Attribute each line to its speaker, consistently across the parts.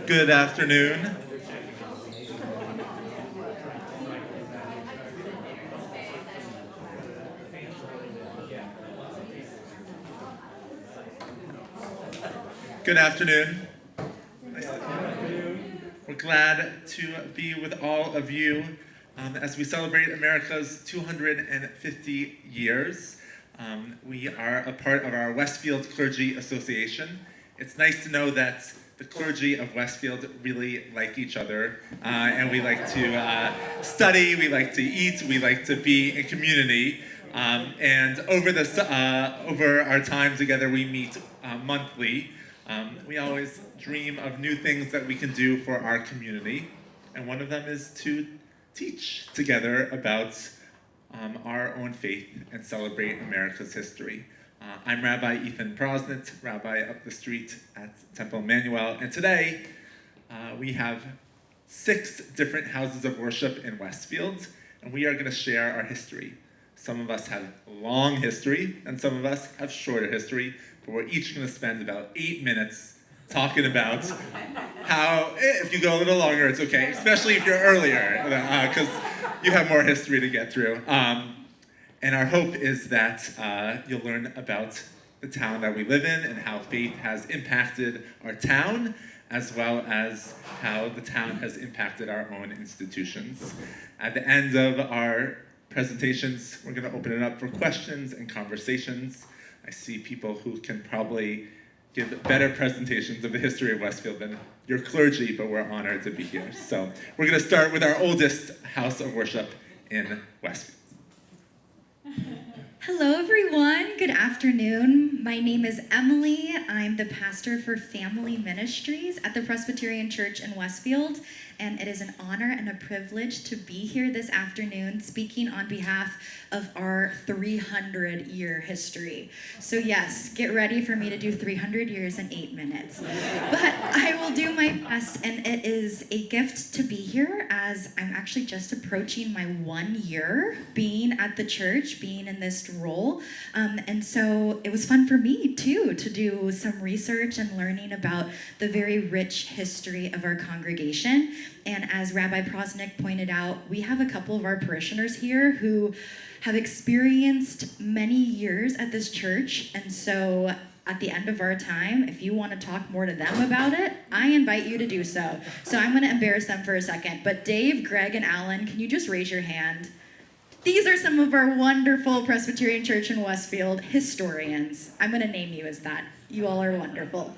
Speaker 1: Good afternoon. Good afternoon. We're glad to be with all of you as we celebrate America's 250 years. We are a part of our Westfield Clergy Association. It's nice to know that the clergy of Westfield really like each other, and we like to study, we like to eat, we like to be in community. And over our time together, we meet monthly. We always dream of new things that we can do for our community, and one of them is to teach together about our own faith and celebrate America's history. I'm Rabbi Ethan Prosnit, rabbi up the street at Temple Emmanuel, and today we have 6 different houses of worship in Westfield, and we are going to share our history. Some of us have long history, and some of us have shorter history, but we're each going to spend about 8 minutes talking about how, if you go a little longer, it's okay, especially if you're earlier, because you have more history to get through. And our hope is that you'll learn about the town that we live in and how faith has impacted our town, as well as how the town has impacted our own institutions. At the end of our presentations, we're going to open it up for questions and conversations. I see people who can probably give better presentations of the history of Westfield than your clergy, but we're honored to be here. So we're going to start with our oldest house of worship in Westfield.
Speaker 2: Hello, everyone. Good afternoon. My name is Emily. I'm the pastor for Family Ministries at the Presbyterian Church in Westfield, and it is an honor and a privilege to be here this afternoon speaking on behalf of our 300-year history. So yes, get ready for me to do 300 years in 8 minutes. But I will do my best, and it is a gift to be here as I'm actually just approaching my 1 year being at the church, being in this role. And so it was fun for me too to do some research and learning about the very rich history of our congregation. And as Rabbi Prosnik pointed out, we have a couple of our parishioners here who have experienced many years at this church. And so at the end of our time, if you want to talk more to them about it, I invite you to do so. So I'm going to embarrass them for a second. But Dave, Greg, and Alan, can you just raise your hand? These are some of our wonderful Presbyterian Church in Westfield historians. I'm going to name you as that. You all are wonderful.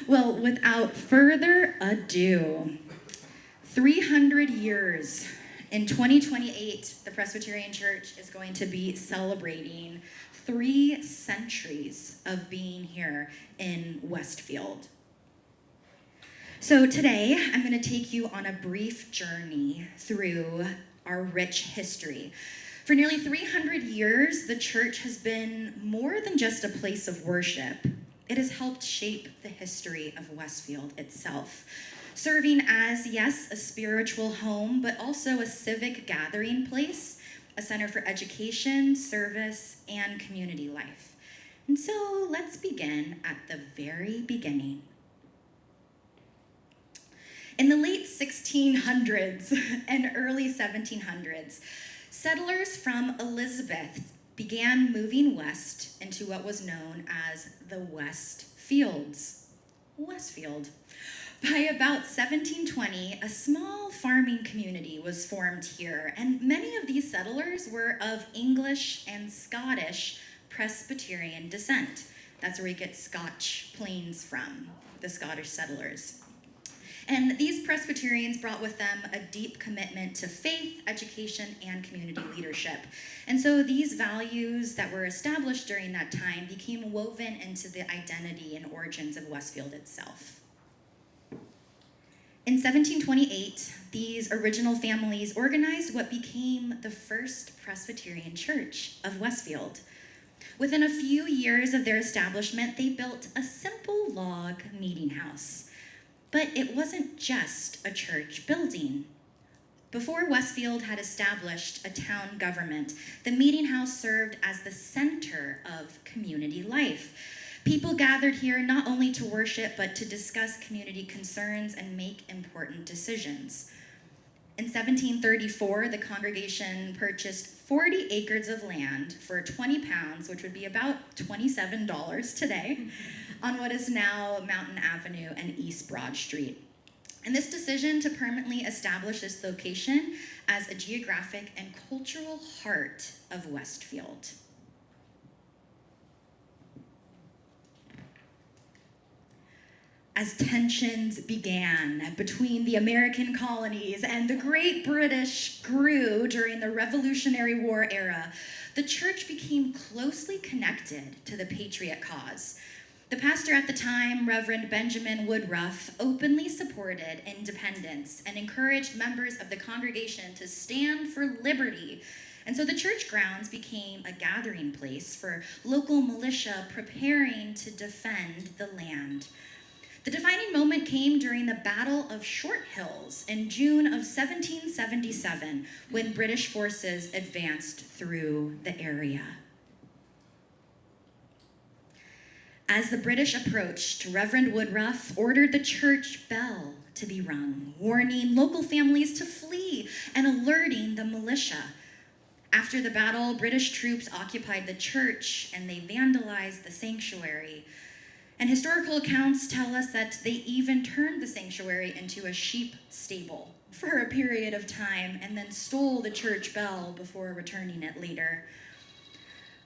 Speaker 2: Well, without further ado, 300 years. In 2028, the Presbyterian Church is going to be celebrating 3 centuries of being here in Westfield. So today, I'm going to take you on a brief journey through our rich history. For nearly 300 years, the church has been more than just a place of worship. It has helped shape the history of Westfield itself, serving as, yes, a spiritual home, but also a civic gathering place, a center for education, service, and community life. And so let's begin at the very beginning. In the late 1600s and early 1700s, Settlers from Elizabeth began moving west into what was known as the Westfields. Westfield. By about 1720, a small farming community was formed here, and many of these settlers were of English and Scottish Presbyterian descent. That's where we get Scotch plains from, the Scottish settlers. And these Presbyterians brought with them a deep commitment to faith, education, and community leadership. And so these values that were established during that time became woven into the identity and origins of Westfield itself. In 1728, these original families organized what became the first Presbyterian Church of Westfield. Within a few years of their establishment, they built a simple log meeting house. But it wasn't just a church building. Before Westfield had established a town government, the meeting house served as the center of community life. People gathered here not only to worship, but to discuss community concerns and make important decisions. In 1734, the congregation purchased 40 acres of land for 20 pounds, which would be about $27 today, on what is now Mountain Avenue and East Broad Street. And this decision to permanently establish this location as a geographic and cultural heart of Westfield. As tensions began between the American colonies and the Great British grew during the Revolutionary War era, the church became closely connected to the Patriot cause. The pastor at the time, Reverend Benjamin Woodruff, openly supported independence and encouraged members of the congregation to stand for liberty. And so the church grounds became a gathering place for local militia preparing to defend the land. The defining moment came during the Battle of Short Hills in June of 1777, when British forces advanced through the area. As the British approached, Reverend Woodruff ordered the church bell to be rung, warning local families to flee and alerting the militia. After the battle, British troops occupied the church and they vandalized the sanctuary. And historical accounts tell us that they even turned the sanctuary into a sheep stable for a period of time and then stole the church bell before returning it later.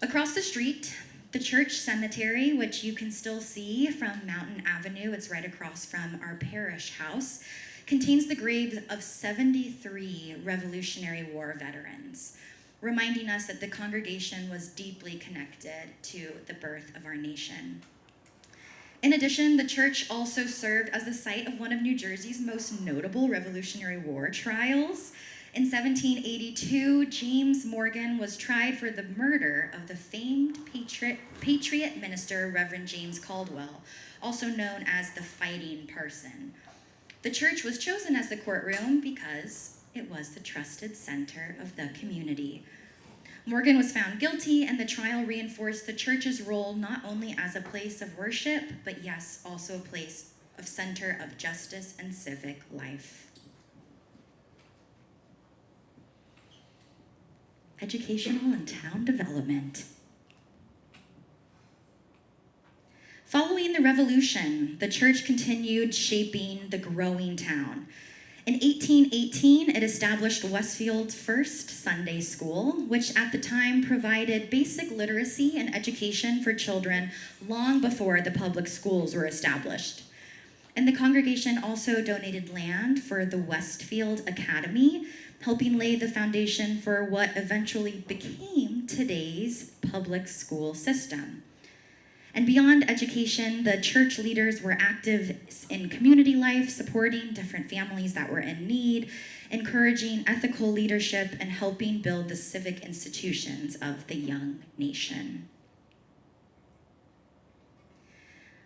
Speaker 2: Across the street, the church cemetery, which you can still see from Mountain Avenue, it's right across from our parish house, contains the graves of 73 Revolutionary War veterans, reminding us that the congregation was deeply connected to the birth of our nation. In addition, the church also served as the site of one of New Jersey's most notable Revolutionary War trials. In 1782, James Morgan was tried for the murder of the famed Patriot minister, Reverend James Caldwell, also known as the Fighting Parson. The church was chosen as the courtroom because it was the trusted center of the community. Morgan was found guilty, and the trial reinforced the church's role not only as a place of worship, but yes, also a place of center of justice and civic life. Educational and town development. Following the Revolution, the church continued shaping the growing town. In 1818, it established Westfield's first Sunday school, which at the time provided basic literacy and education for children long before the public schools were established. And the congregation also donated land for the Westfield Academy, helping lay the foundation for what eventually became today's public school system. And beyond education, the church leaders were active in community life, supporting different families that were in need, encouraging ethical leadership, and helping build the civic institutions of the young nation.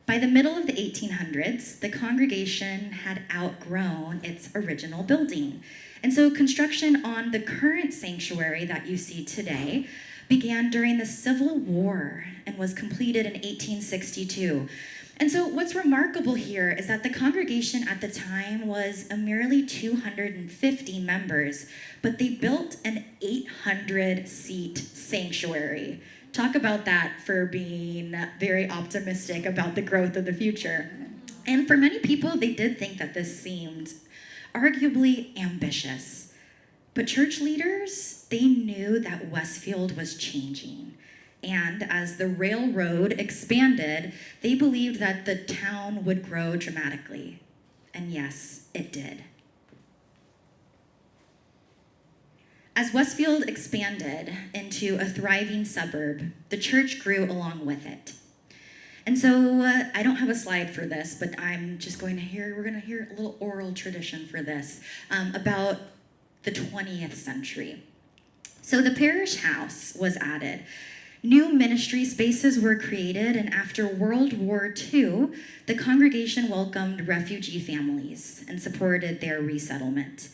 Speaker 2: By the middle of the 1800s, the congregation had outgrown its original building. And so construction on the current sanctuary that you see today began during the Civil War and was completed in 1862. And so what's remarkable here is that the congregation at the time was a merely 250 members, but they built an 800-seat sanctuary. Talk about that for being very optimistic about the growth of the future. And for many people, they did think that this seemed arguably ambitious. But church leaders, they knew that Westfield was changing. And as the railroad expanded, they believed that the town would grow dramatically. And yes, it did. As Westfield expanded into a thriving suburb, the church grew along with it. And so I don't have a slide for this, but we're going to hear a little oral tradition for this about the 20th century. So the parish house was added. New ministry spaces were created, and after World War II, the congregation welcomed refugee families and supported their resettlement.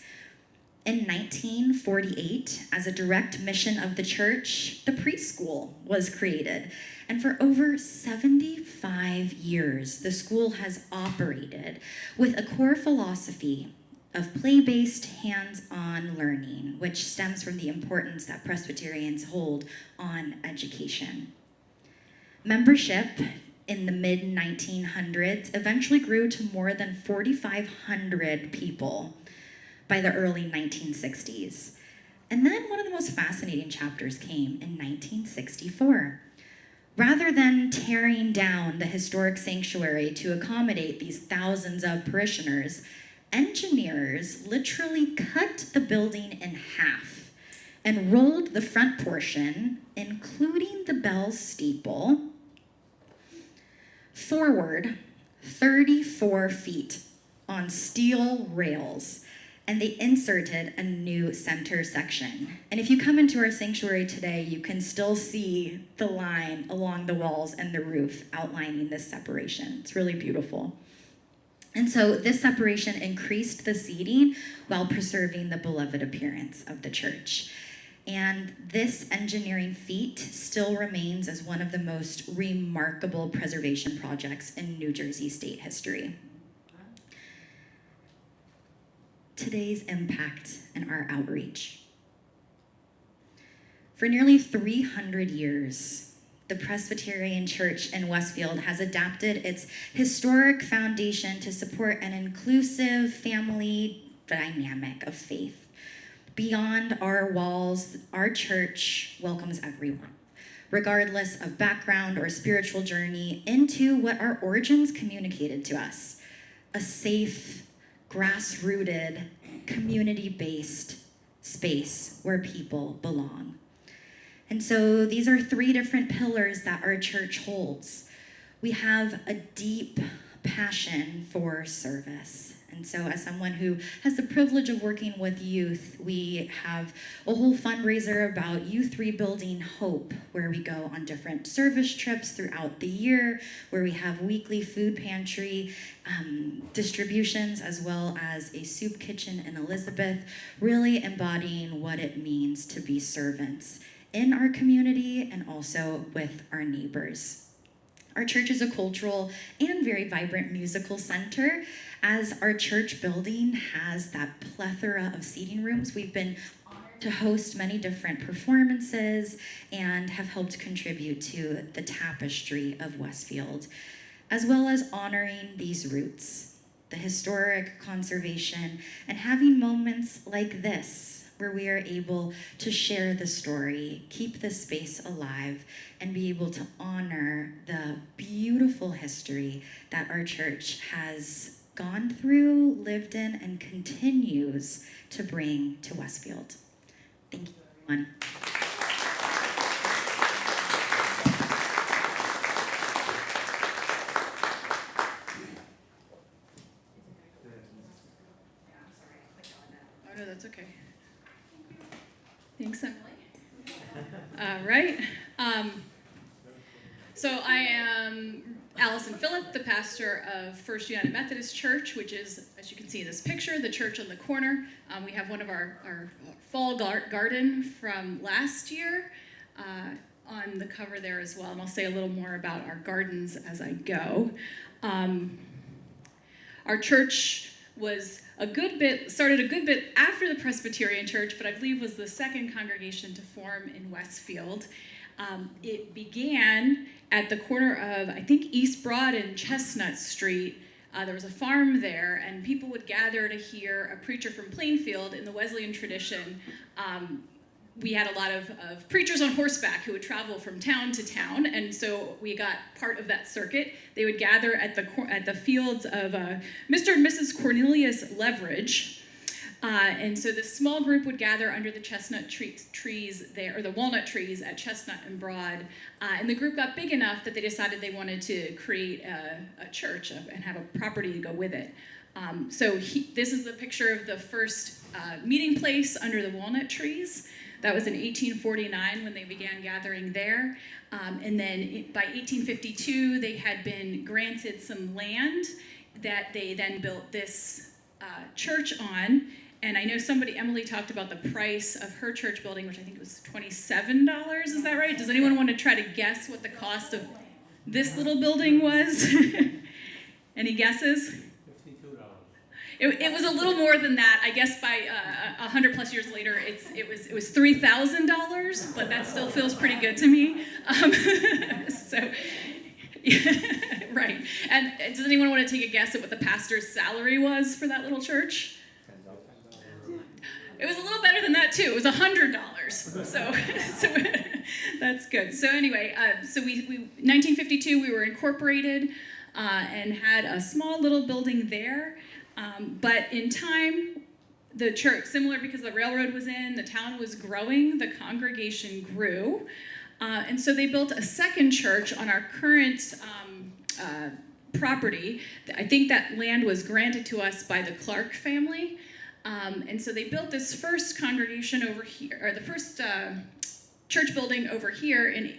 Speaker 2: In 1948, as a direct mission of the church, the preschool was created. And for over 75 years, the school has operated with a core philosophy of play-based, hands-on learning, which stems from the importance that Presbyterians hold on education. Membership in the mid-1900s eventually grew to more than 4,500 people by the early 1960s. And then one of the most fascinating chapters came in 1964. Rather than tearing down the historic sanctuary to accommodate these thousands of parishioners, engineers literally cut the building in half and rolled the front portion, including the bell steeple, forward 34 feet on steel rails, and they inserted a new center section. And if you come into our sanctuary today, you can still see the line along the walls and the roof outlining this separation. It's really beautiful. And so this separation increased the seating while preserving the beloved appearance of the church. And this engineering feat still remains as one of the most remarkable preservation projects in New Jersey state history. Today's impact and our outreach. For nearly 300 years, the Presbyterian Church in Westfield has adapted its historic foundation to support an inclusive family dynamic of faith. Beyond our walls, our church welcomes everyone, regardless of background or spiritual journey, into what our origins communicated to us: a safe, grassrooted, community-based space where people belong. And so these are three different pillars that our church holds. We have a deep passion for service. And so as someone who has the privilege of working with youth, we have a whole fundraiser about youth rebuilding hope, where we go on different service trips throughout the year, where we have weekly food pantry distributions, as well as a soup kitchen in Elizabeth, really embodying what it means to be servants in our community and also with our neighbors. Our church is a cultural and very vibrant musical center, as our church building has that plethora of seating rooms. We've been honored to host many different performances and have helped contribute to the tapestry of Westfield, as well as honoring these roots, the historic conservation, and having moments like this, where we are able to share the story, keep the space alive, and be able to honor the beautiful history that our church has gone through, lived in, and continues to bring to Westfield. Thank you, everyone.
Speaker 3: Oh, no, that's okay. Thanks, Emily. All right. So I am Allison Phillip, the pastor of First United Methodist Church, which is, as you can see in this picture, the church on the corner. We have one of our fall garden from last year on the cover there as well, and I'll say a little more about our gardens as I go. Our church was started a good bit after the Presbyterian Church, but I believe was the second congregation to form in Westfield. It began at the corner of, I think, East Broad and Chestnut Street. There was a farm there, and people would gather to hear a preacher from Plainfield. In the Wesleyan tradition, we had a lot of preachers on horseback who would travel from town to town, and so we got part of that circuit. They would gather at the fields of Mr. and Mrs. Cornelius Leverage, and so this small group would gather under the chestnut trees there, or the walnut trees at Chestnut and Broad, and the group got big enough that they decided they wanted to create a church and have a property to go with it. This is the picture of the first meeting place under the walnut trees. That was in 1849 when they began gathering there. And then by 1852, they had been granted some land that they then built this church on. And I know Emily talked about the price of her church building, which I think was $27, is that right? Does anyone want to try to guess what the cost of this little building was? Any guesses? It was a little more than that. I guess by 100 plus years later, it was $3,000, but that still feels pretty good to me. Right. And does anyone want to take a guess at what the pastor's salary was for that little church? It was a little better than that too. It was $100. So that's good. So anyway, we 1952 we were incorporated and had a small little building there. But in time, the church, similar because the railroad was in, the town was growing, the congregation grew. And so they built a second church on our current property. I think that land was granted to us by the Clark family. And so they built this first congregation over here, or the first church building over here in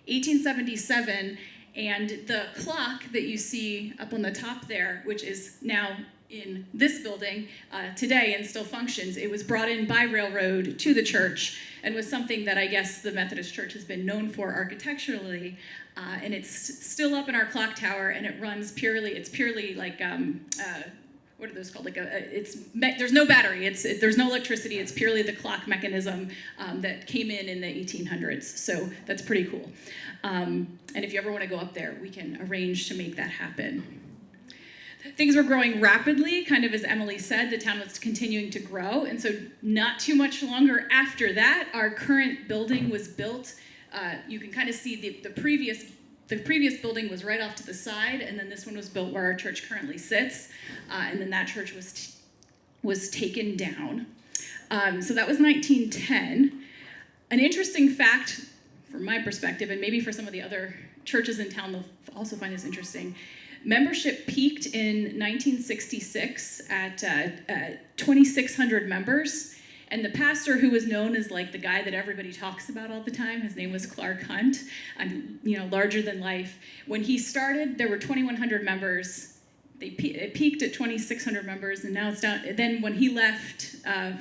Speaker 3: 1877. And the clock that you see up on the top there, which is now in this building today and still functions, it was brought in by railroad to the church and was something that I guess the Methodist Church has been known for architecturally. And it's still up in our clock tower, and it runs it's purely like, what are those called? There's no battery, there's no electricity, it's purely the clock mechanism that came in the 1800s. So that's pretty cool. And if you ever want to go up there, we can arrange to make that happen. Things were growing rapidly, kind of as Emily said, the town was continuing to grow, and so not too much longer after that, our current building was built. You can kind of see the previous building was right off to the side, and then this one was built where our church currently sits, and then that church was taken down. So that was 1910. An interesting fact from my perspective, and maybe for some of the other churches in town, they'll also find this interesting. Membership peaked in 1966 at 2,600 members, and the pastor who was known as like the guy that everybody talks about all the time, his name was Clark Hunt, and larger than life. When he started, there were 2,100 members. It peaked at 2,600 members, and now it's down. Then when he left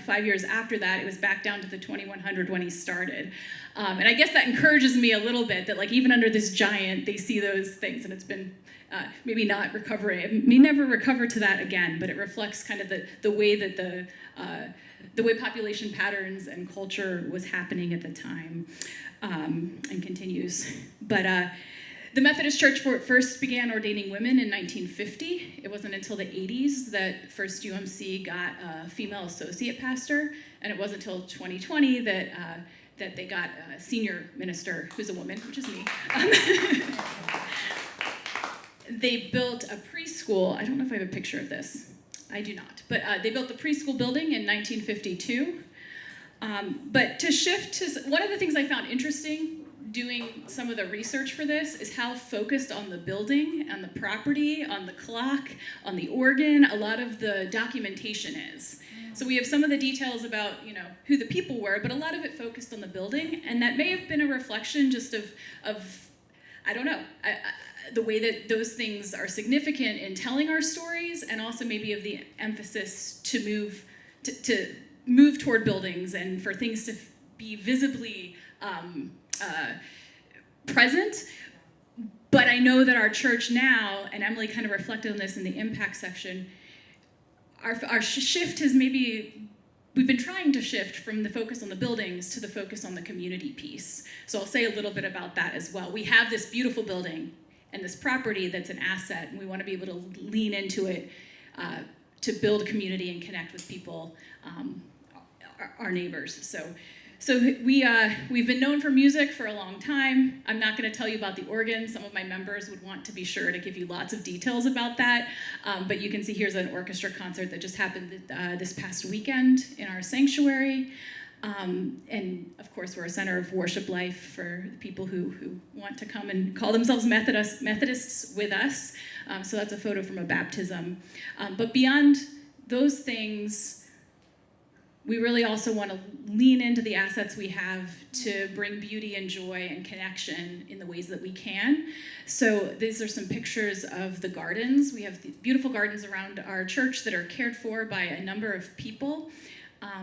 Speaker 3: 5 years after that, it was back down to the 2,100 when he started. And I guess that encourages me a little bit that like even under this giant, they see those things, and it's been maybe not recovering. It may never recover to that again, but it reflects kind of the way that the way population patterns and culture was happening at the time, and continues. But the Methodist Church first began ordaining women in 1950. It wasn't until the 80s that First UMC got a female associate pastor, and it wasn't until 2020 that they got a senior minister who's a woman, which is me. They built a preschool. I don't know if I have a picture of this. I do not. But they built the preschool building in 1952. But to shift to one of the things I found interesting doing some of the research for this is how focused on the building, on the property, on the clock, on the organ, a lot of the documentation is. So we have some of the details about, who the people were, but a lot of it focused on the building, and that may have been a reflection just of I don't know, the way that those things are significant in telling our stories, and also maybe of the emphasis to move toward buildings and for things to be visibly present. But I know that our church now, and Emily kind of reflected on this in the impact section, our shift has we've been trying to shift from the focus on the buildings to the focus on the community piece. So I'll say a little bit about that as well. We have this beautiful building and this property that's an asset, and we want to be able to lean into it to build community and connect with people, our neighbors. So we've been known for music for a long time. I'm not going to tell you about the organ. Some of my members would want to be sure to give you lots of details about that. But you can see here's an orchestra concert that just happened this past weekend in our sanctuary. And of course, we're a center of worship life for the people who want to come and call themselves Methodists with us. So that's a photo from a baptism. But beyond those things, we really also want to lean into the assets we have to bring beauty and joy and connection in the ways that we can. So these are some pictures of the gardens. We have the beautiful gardens around our church that are cared for by a number of people.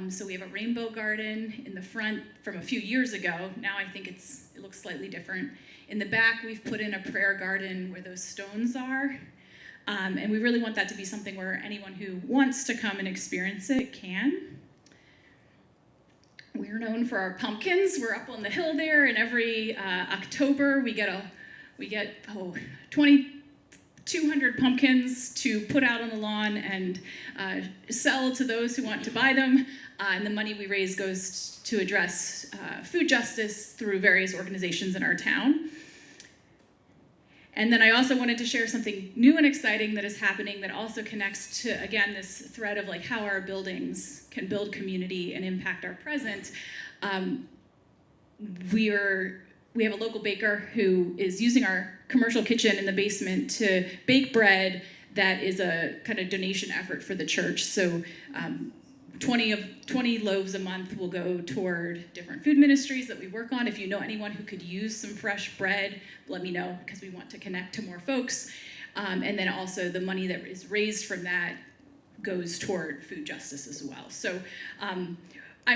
Speaker 3: So we have a rainbow garden in the front from a few years ago. Now I think it looks slightly different. In the back, we've put in a prayer garden where those stones are. And we really want that to be something where anyone who wants to come and experience it can. We're known for our pumpkins. We're up on the hill there, and every October we get 2,200 pumpkins to put out on the lawn and sell to those who want to buy them. And the money we raise goes to address food justice through various organizations in our town. And then I also wanted to share something new and exciting that is happening that also connects to, again, this thread of like how our buildings can build community and impact our present. We have a local baker who is using our commercial kitchen in the basement to bake bread that is a kind of donation effort for the church. So 20 loaves a month will go toward different food ministries that we work on. If you know anyone who could use some fresh bread, let me know, because we want to connect to more folks. And then also the money that is raised from that goes toward food justice as well. So I'm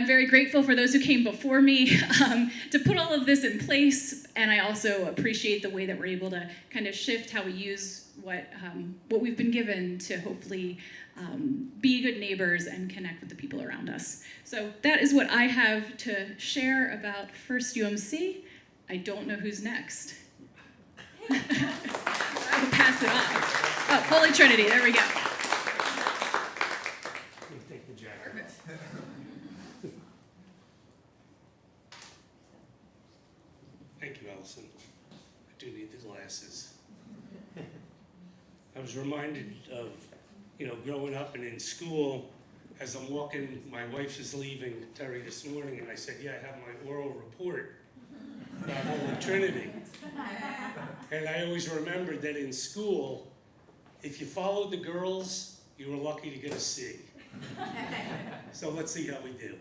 Speaker 3: very grateful for those who came before me to put all of this in place, and I also appreciate the way that we're able to kind of shift how we use what we've been given to hopefully be good neighbors and connect with the people around us. So that is what I have to share about First UMC. I don't know who's next. I will pass it off. Oh, Holy Trinity, there we go.
Speaker 4: Take the jacket.
Speaker 3: Perfect.
Speaker 4: Thank you, Allison. I do need the glasses. I was reminded of, growing up and in school, as I'm walking, my wife is leaving Terry this morning, and I said, yeah, I have my oral report about Holy Trinity. And I always remembered that in school, if you followed the girls, you were lucky to get a C. So let's see how we do.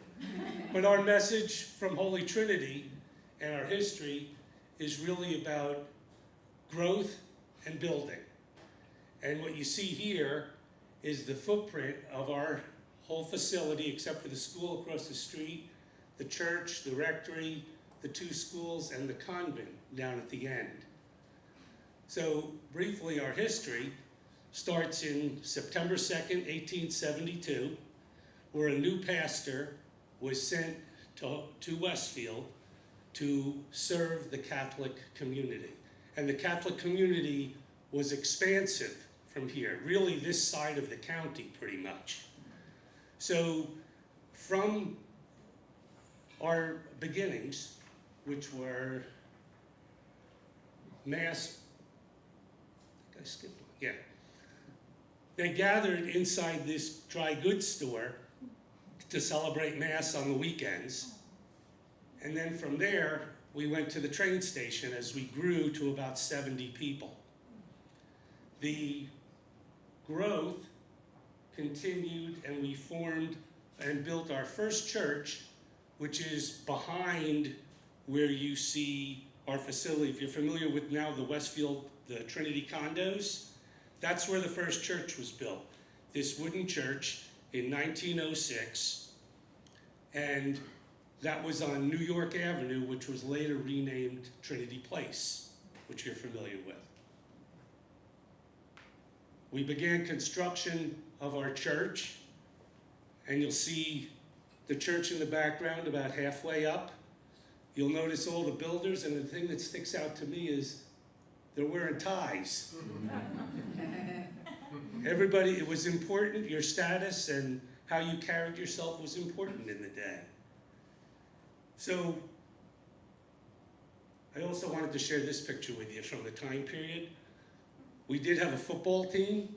Speaker 4: But our message from Holy Trinity and our history is really about growth and building. And what you see here is the footprint of our whole facility, except for the school across the street, the church, the rectory, the 2 schools, and the convent down at the end. So briefly, our history starts in September 2nd, 1872, where a new pastor was sent to Westfield to serve the Catholic community. And the Catholic community was expansive from here, really this side of the county pretty much. So from our beginnings, which were Mass, I skipped one, yeah. They gathered inside this dry goods store to celebrate Mass on the weekends. And then from there, we went to the train station as we grew to about 70 people. The growth continued, and we formed and built our first church, which is behind where you see our facility. If you're familiar with now the Westfield, the Trinity condos, that's where the first church was built. This wooden church in 1906, and that was on New York Avenue, which was later renamed Trinity Place. which you're familiar with. We began construction of our church, and you'll see the church in the background about halfway up. You'll notice all the builders, and the thing that sticks out to me is they're wearing ties. Everybody, it was important, your status and how you carried yourself was important in the day. So, I also wanted to share this picture with you from the time period. We did have a football team,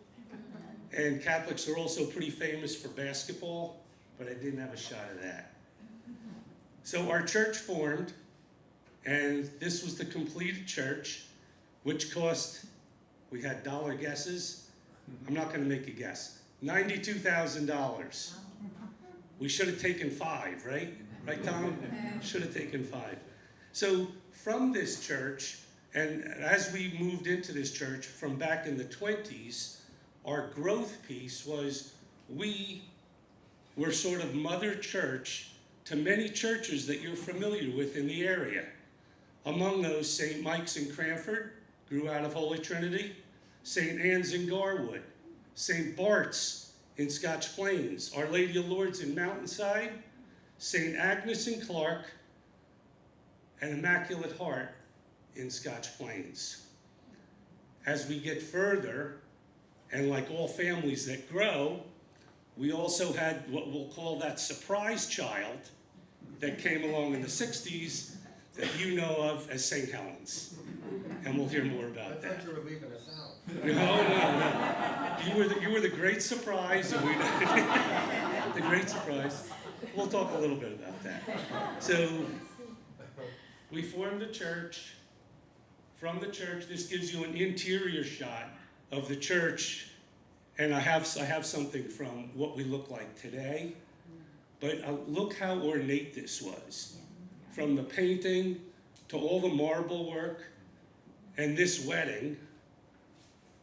Speaker 4: and Catholics are also pretty famous for basketball, but I didn't have a shot of that. So our church formed, and this was the completed church, which cost, we had dollar guesses. I'm not going to make a guess. $92,000. We should have taken 5, right? Right, Tom? Should have taken 5. So from this church, and as we moved into this church from back in the 20s, our growth piece was we were sort of mother church to many churches that you're familiar with in the area. Among those, St. Mike's in Cranford grew out of Holy Trinity, St. Anne's in Garwood, St. Bart's in Scotch Plains, Our Lady of Lourdes in Mountainside, St. Agnes in Clark, and Immaculate Heart in Scotch Plains. As we get further, and like all families that grow, we also had what we'll call that surprise child that came along in the 60s that you know of as St. Helens. And we'll hear more about that.
Speaker 5: I thought you were leaving us out.
Speaker 4: No. You were the great surprise. And the great surprise. We'll talk a little bit about that. So we formed a church. From the church, this gives you an interior shot of the church. And I have something from what we look like today. But look how ornate this was. From the painting to all the marble work. And this wedding,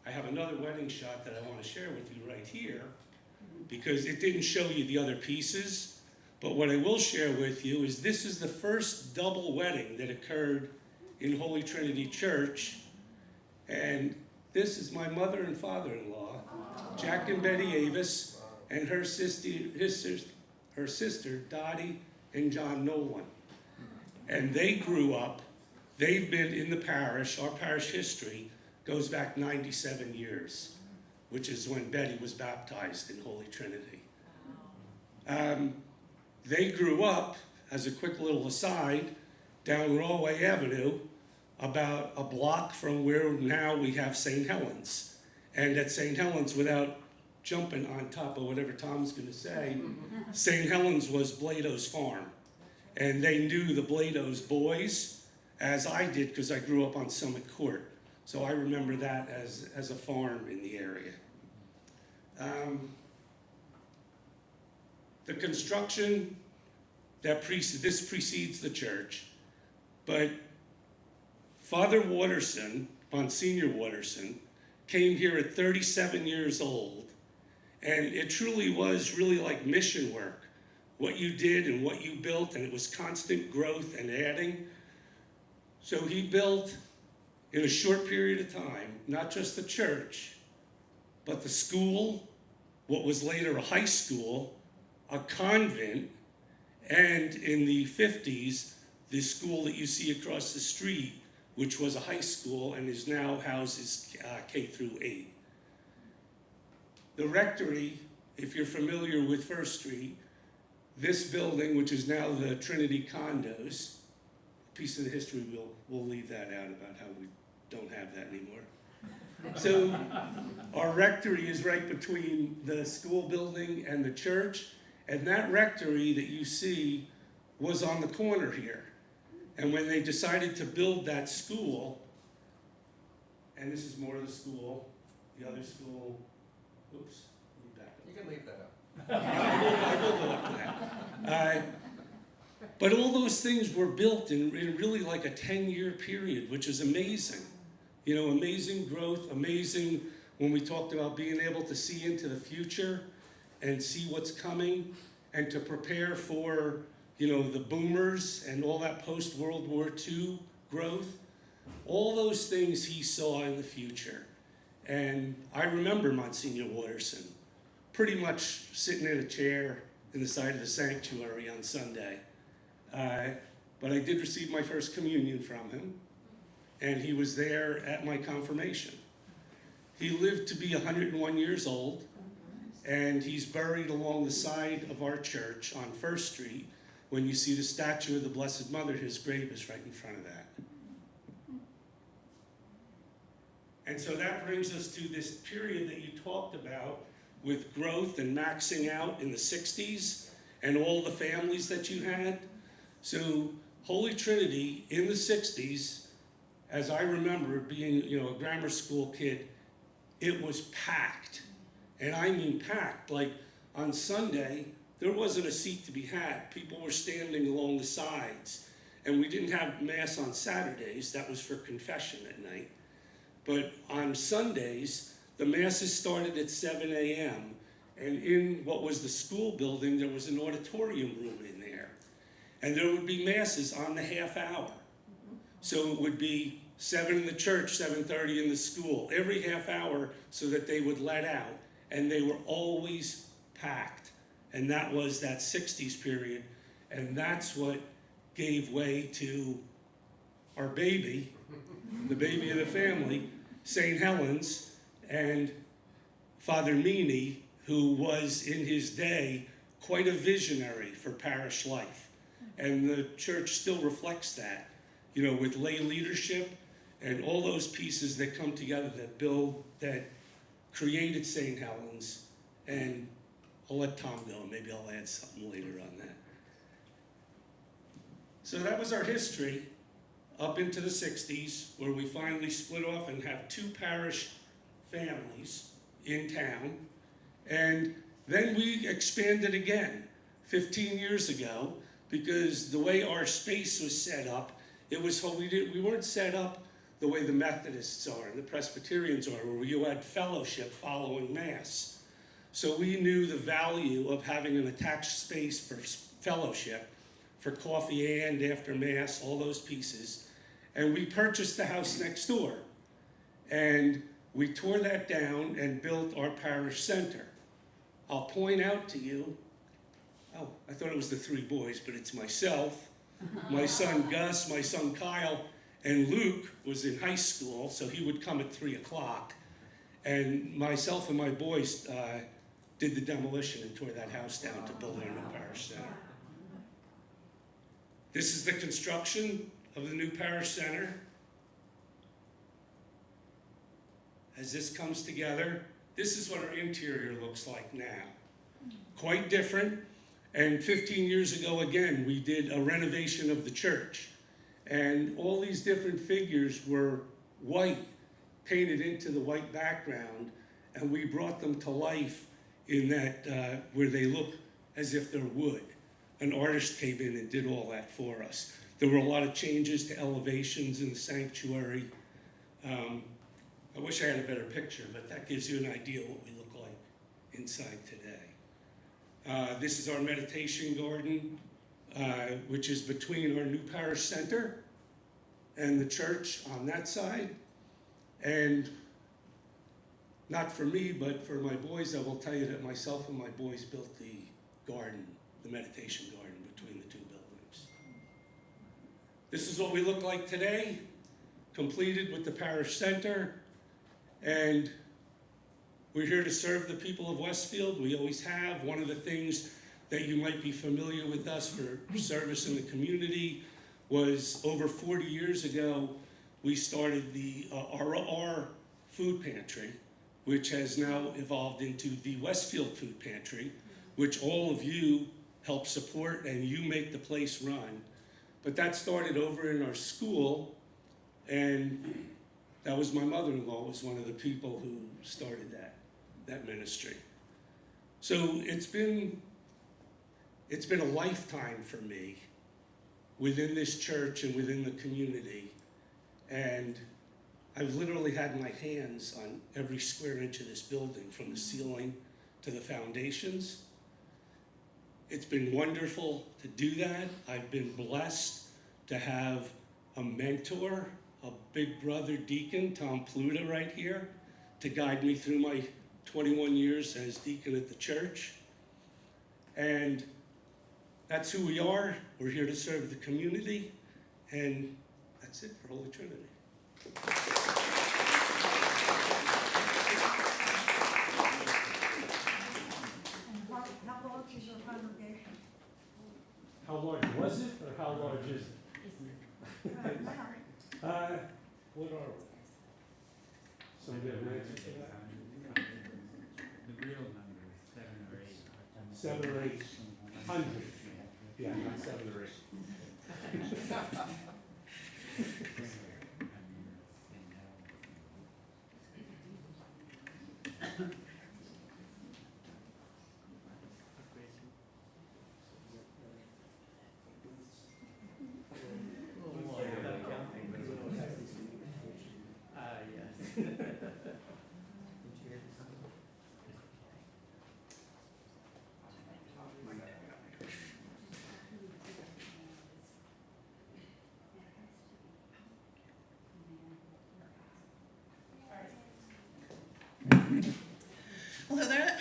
Speaker 4: I have another wedding shot that I want to share with you right here, because it didn't show you the other pieces, but what I will share with you is this is the first double wedding that occurred in Holy Trinity Church, and this is my mother and father-in-law, Jack and Betty Avis, and her sister Dottie and John Nolan. And they grew up. They've been in the parish. Our parish history goes back 97 years, which is when Betty was baptized in Holy Trinity. They grew up, as a quick little aside, down Rawway Avenue, about a block from where now we have St. Helens. And at St. Helens, without jumping on top of whatever Tom's going to say, St. Helens was Blado's farm. And they knew the Blado's boys, as I did, because I grew up on Summit Court. So I remember that as a farm in the area. The construction, this precedes the church, but Father Watterson, Monsignor Watterson, came here at 37 years old, and it truly was really like mission work, what you did and what you built, and it was constant growth and adding. So he built, in a short period of time, not just the church, but the school, what was later a high school, a convent, and in the 50s, the school that you see across the street, which was a high school and is now houses K through 8. The rectory, if you're familiar with First Street, this building, which is now the Trinity condos, a piece of the history, we'll leave that out about how we don't have that anymore. So our rectory is right between the school building and the church, and that rectory that you see was on the corner here. And when they decided to build that school, and this is more of the school, the other school, oops, let me back up.
Speaker 5: You can leave that up.
Speaker 4: I will go up to that. But all those things were built in really like a 10-year period, which is amazing. You know, amazing growth, amazing when we talked about being able to see into the future and see what's coming and to prepare for, you know, the boomers and all that post-World War II growth. All those things he saw in the future. And I remember Monsignor Watterson pretty much sitting in a chair in the side of the sanctuary on Sunday. But I did receive my first communion from him, and he was there at my confirmation. He lived to be 101 years old, and he's buried along the side of our church on First Street. When you see the statue of the Blessed Mother, his grave is right in front of that. And so that brings us to this period that you talked about with growth and maxing out in the 60s and all the families that you had. So Holy Trinity in the 60s, as I remember being, a grammar school kid, it was packed. And I mean packed. Like on Sunday, there wasn't a seat to be had. People were standing along the sides. And we didn't have Mass on Saturdays. That was for confession at night. But on Sundays, the Masses started at 7 a.m. And in what was the school building, there was an auditorium room in there. And there would be Masses on the half hour. So it would be 7 in the church, 7:30 in the school, every half hour so that they would let out. And they were always packed. And that was that 60s period. And that's what gave way to our baby, the baby of the family, St. Helens, and Father Meany, who was in his day quite a visionary for parish life. And the church still reflects that, with lay leadership and all those pieces that come together that created St. Helens. And I'll let Tom go, and maybe I'll add something later on that. So that was our history up into the 60s, where we finally split off and have 2 parish families in town. And then we expanded again 15 years ago, because the way our space was set up, we weren't set up the way the Methodists are and the Presbyterians are, where you had fellowship following Mass. So we knew the value of having an attached space for fellowship, for coffee and after Mass, all those pieces. And we purchased the house next door. And we tore that down and built our parish center. I'll point out to you, I thought it was the 3 boys, but it's myself, my son Gus, my son Kyle, and Luke was in high school, so he would come at 3 o'clock. And myself and my boys did the demolition and tore that house down to build our new parish center. This is the construction of the new parish center. As this comes together, this is what our interior looks like now. Quite different. And 15 years ago, again, we did a renovation of the church. And all these different figures were white, painted into the white background, and we brought them to life in that where they look as if they're wood. An artist came in and did all that for us. There were a lot of changes to elevations in the sanctuary. I wish I had a better picture, but that gives you an idea of what we look like inside today. This is our meditation garden, which is between our new parish center and the church on that side. And not for me, but for my boys, I will tell you that myself and my boys built the garden, the meditation garden between the 2 buildings. This is what we look like today, completed with the parish center. And we're here to serve the people of Westfield. We always have. One of the things that you might be familiar with us for service in the community was over 40 years ago, we started the RR food pantry, which has now evolved into the Westfield Food Pantry, which all of you help support and you make the place run. But that started over in our school, and that was my mother-in-law was one of the people who started that ministry. So it's been a lifetime for me within this church and within the community. And I've literally had my hands on every square inch of this building, from the ceiling to the foundations. It's been wonderful to do that. I've been blessed to have a mentor, a big brother deacon, Tom Pluta, right here, to guide me through my 21 years as deacon at the church. And that's who we are. We're here to serve the community. And that's it for Holy Trinity.
Speaker 5: How large is your congregation?
Speaker 4: How large was it, or how large is it?
Speaker 5: Right now,
Speaker 4: What are we? Somebody have an answer to that?
Speaker 6: The real number is 7 or 8.
Speaker 4: 7 or 800. Yeah, not 7 or 8.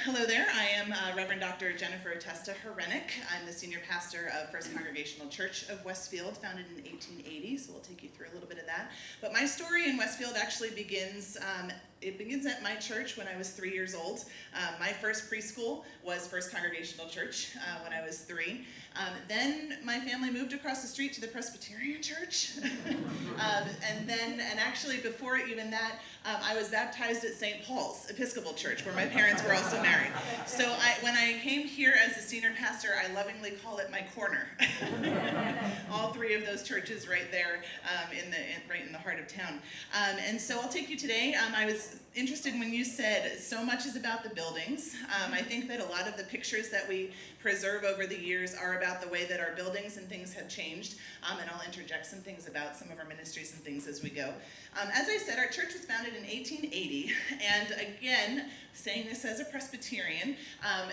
Speaker 7: Hello there. I am Reverend Dr. Jennifer Testa Herenick. I'm the senior pastor of First Congregational Church of Westfield, founded in 1880, so we'll take you through a little bit of that. But my story in Westfield actually begins at my church when I was 3 years old. My first preschool was First Congregational Church when I was 3. Then my family moved across the street to the Presbyterian Church. And actually before even that, I was baptized at St. Paul's Episcopal Church, where my parents were also married. So when I came here as a senior pastor, I lovingly call it my corner. All 3 of those churches right there right in the heart of town. And so I'll take you today. I was interested when you said so much is about the buildings. I think that a lot of the pictures that we preserve over the years are about the way that our buildings and things have changed. And I'll interject some things about some of our ministries and things as we go. As I said, our church was founded in 1880. And again, saying this as a Presbyterian, I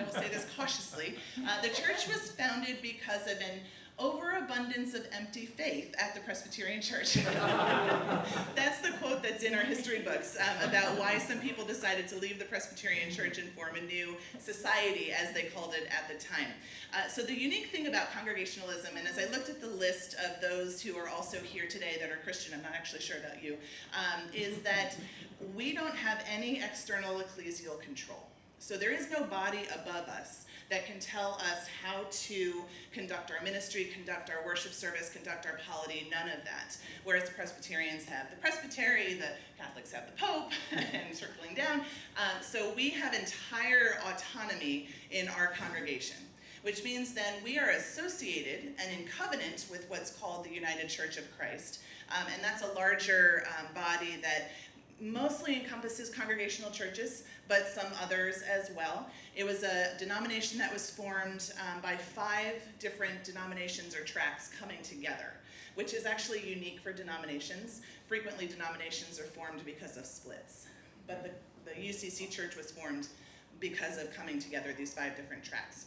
Speaker 7: will say this cautiously, the church was founded because of an overabundance of empty faith at the Presbyterian Church. That's the quote that's in our history books about why some people decided to leave the Presbyterian Church and form a new society, as they called it at the time. So the unique thing about Congregationalism, and as I looked at the list of those who are also here today that are Christian, I'm not actually sure about you, is that we don't have any external ecclesial control. So there is no body above us that can tell us how to conduct our ministry, conduct our worship service, conduct our polity, none of that. Whereas Presbyterians have the presbytery, the Catholics have the Pope, and circling down. So we have entire autonomy in our congregation, which means then we are associated and in covenant with what's called the United Church of Christ. And that's a larger body that mostly encompasses congregational churches, but some others as well. It was a denomination that was formed by 5 different denominations or tracts coming together, which is actually unique for denominations. Frequently, denominations are formed because of splits, but the UCC church was formed because of coming together, these 5 different tracts.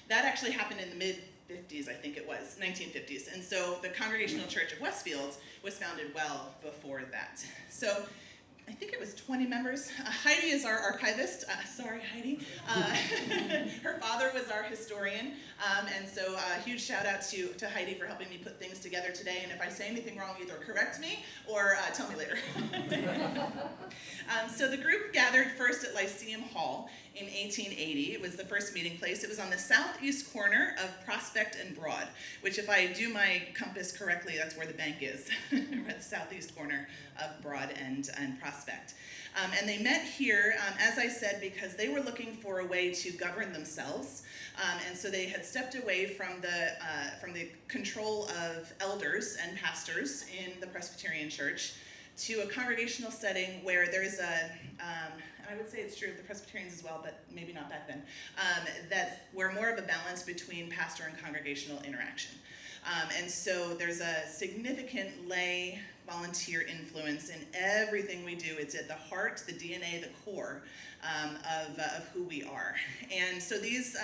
Speaker 7: That actually happened in the mid-50s, I think it was, 1950s. And so the Congregational Church of Westfield was founded well before that. So I think it was 20 members. Heidi is our archivist. Sorry, Heidi. Her father was our historian. And so a huge shout out to Heidi for helping me put things together today. And if I say anything wrong, either correct me or tell me later. So the group gathered first at Lyceum Hall in 1880. It was the first meeting place. It was on the southeast corner of Prospect and Broad, which if I do my compass correctly, that's where the bank is, at the southeast corner of Broad and Prospect. And they met here, as I said, because they were looking for a way to govern themselves. And so they had stepped away from the control of elders and pastors in the Presbyterian Church to a congregational setting where there's and I would say it's true of the Presbyterians as well, but maybe not back then, that we're more of a balance between pastor and congregational interaction. And so there's a significant lay volunteer influence in everything we do. It's at the heart, the DNA, the core of who we are. And so these,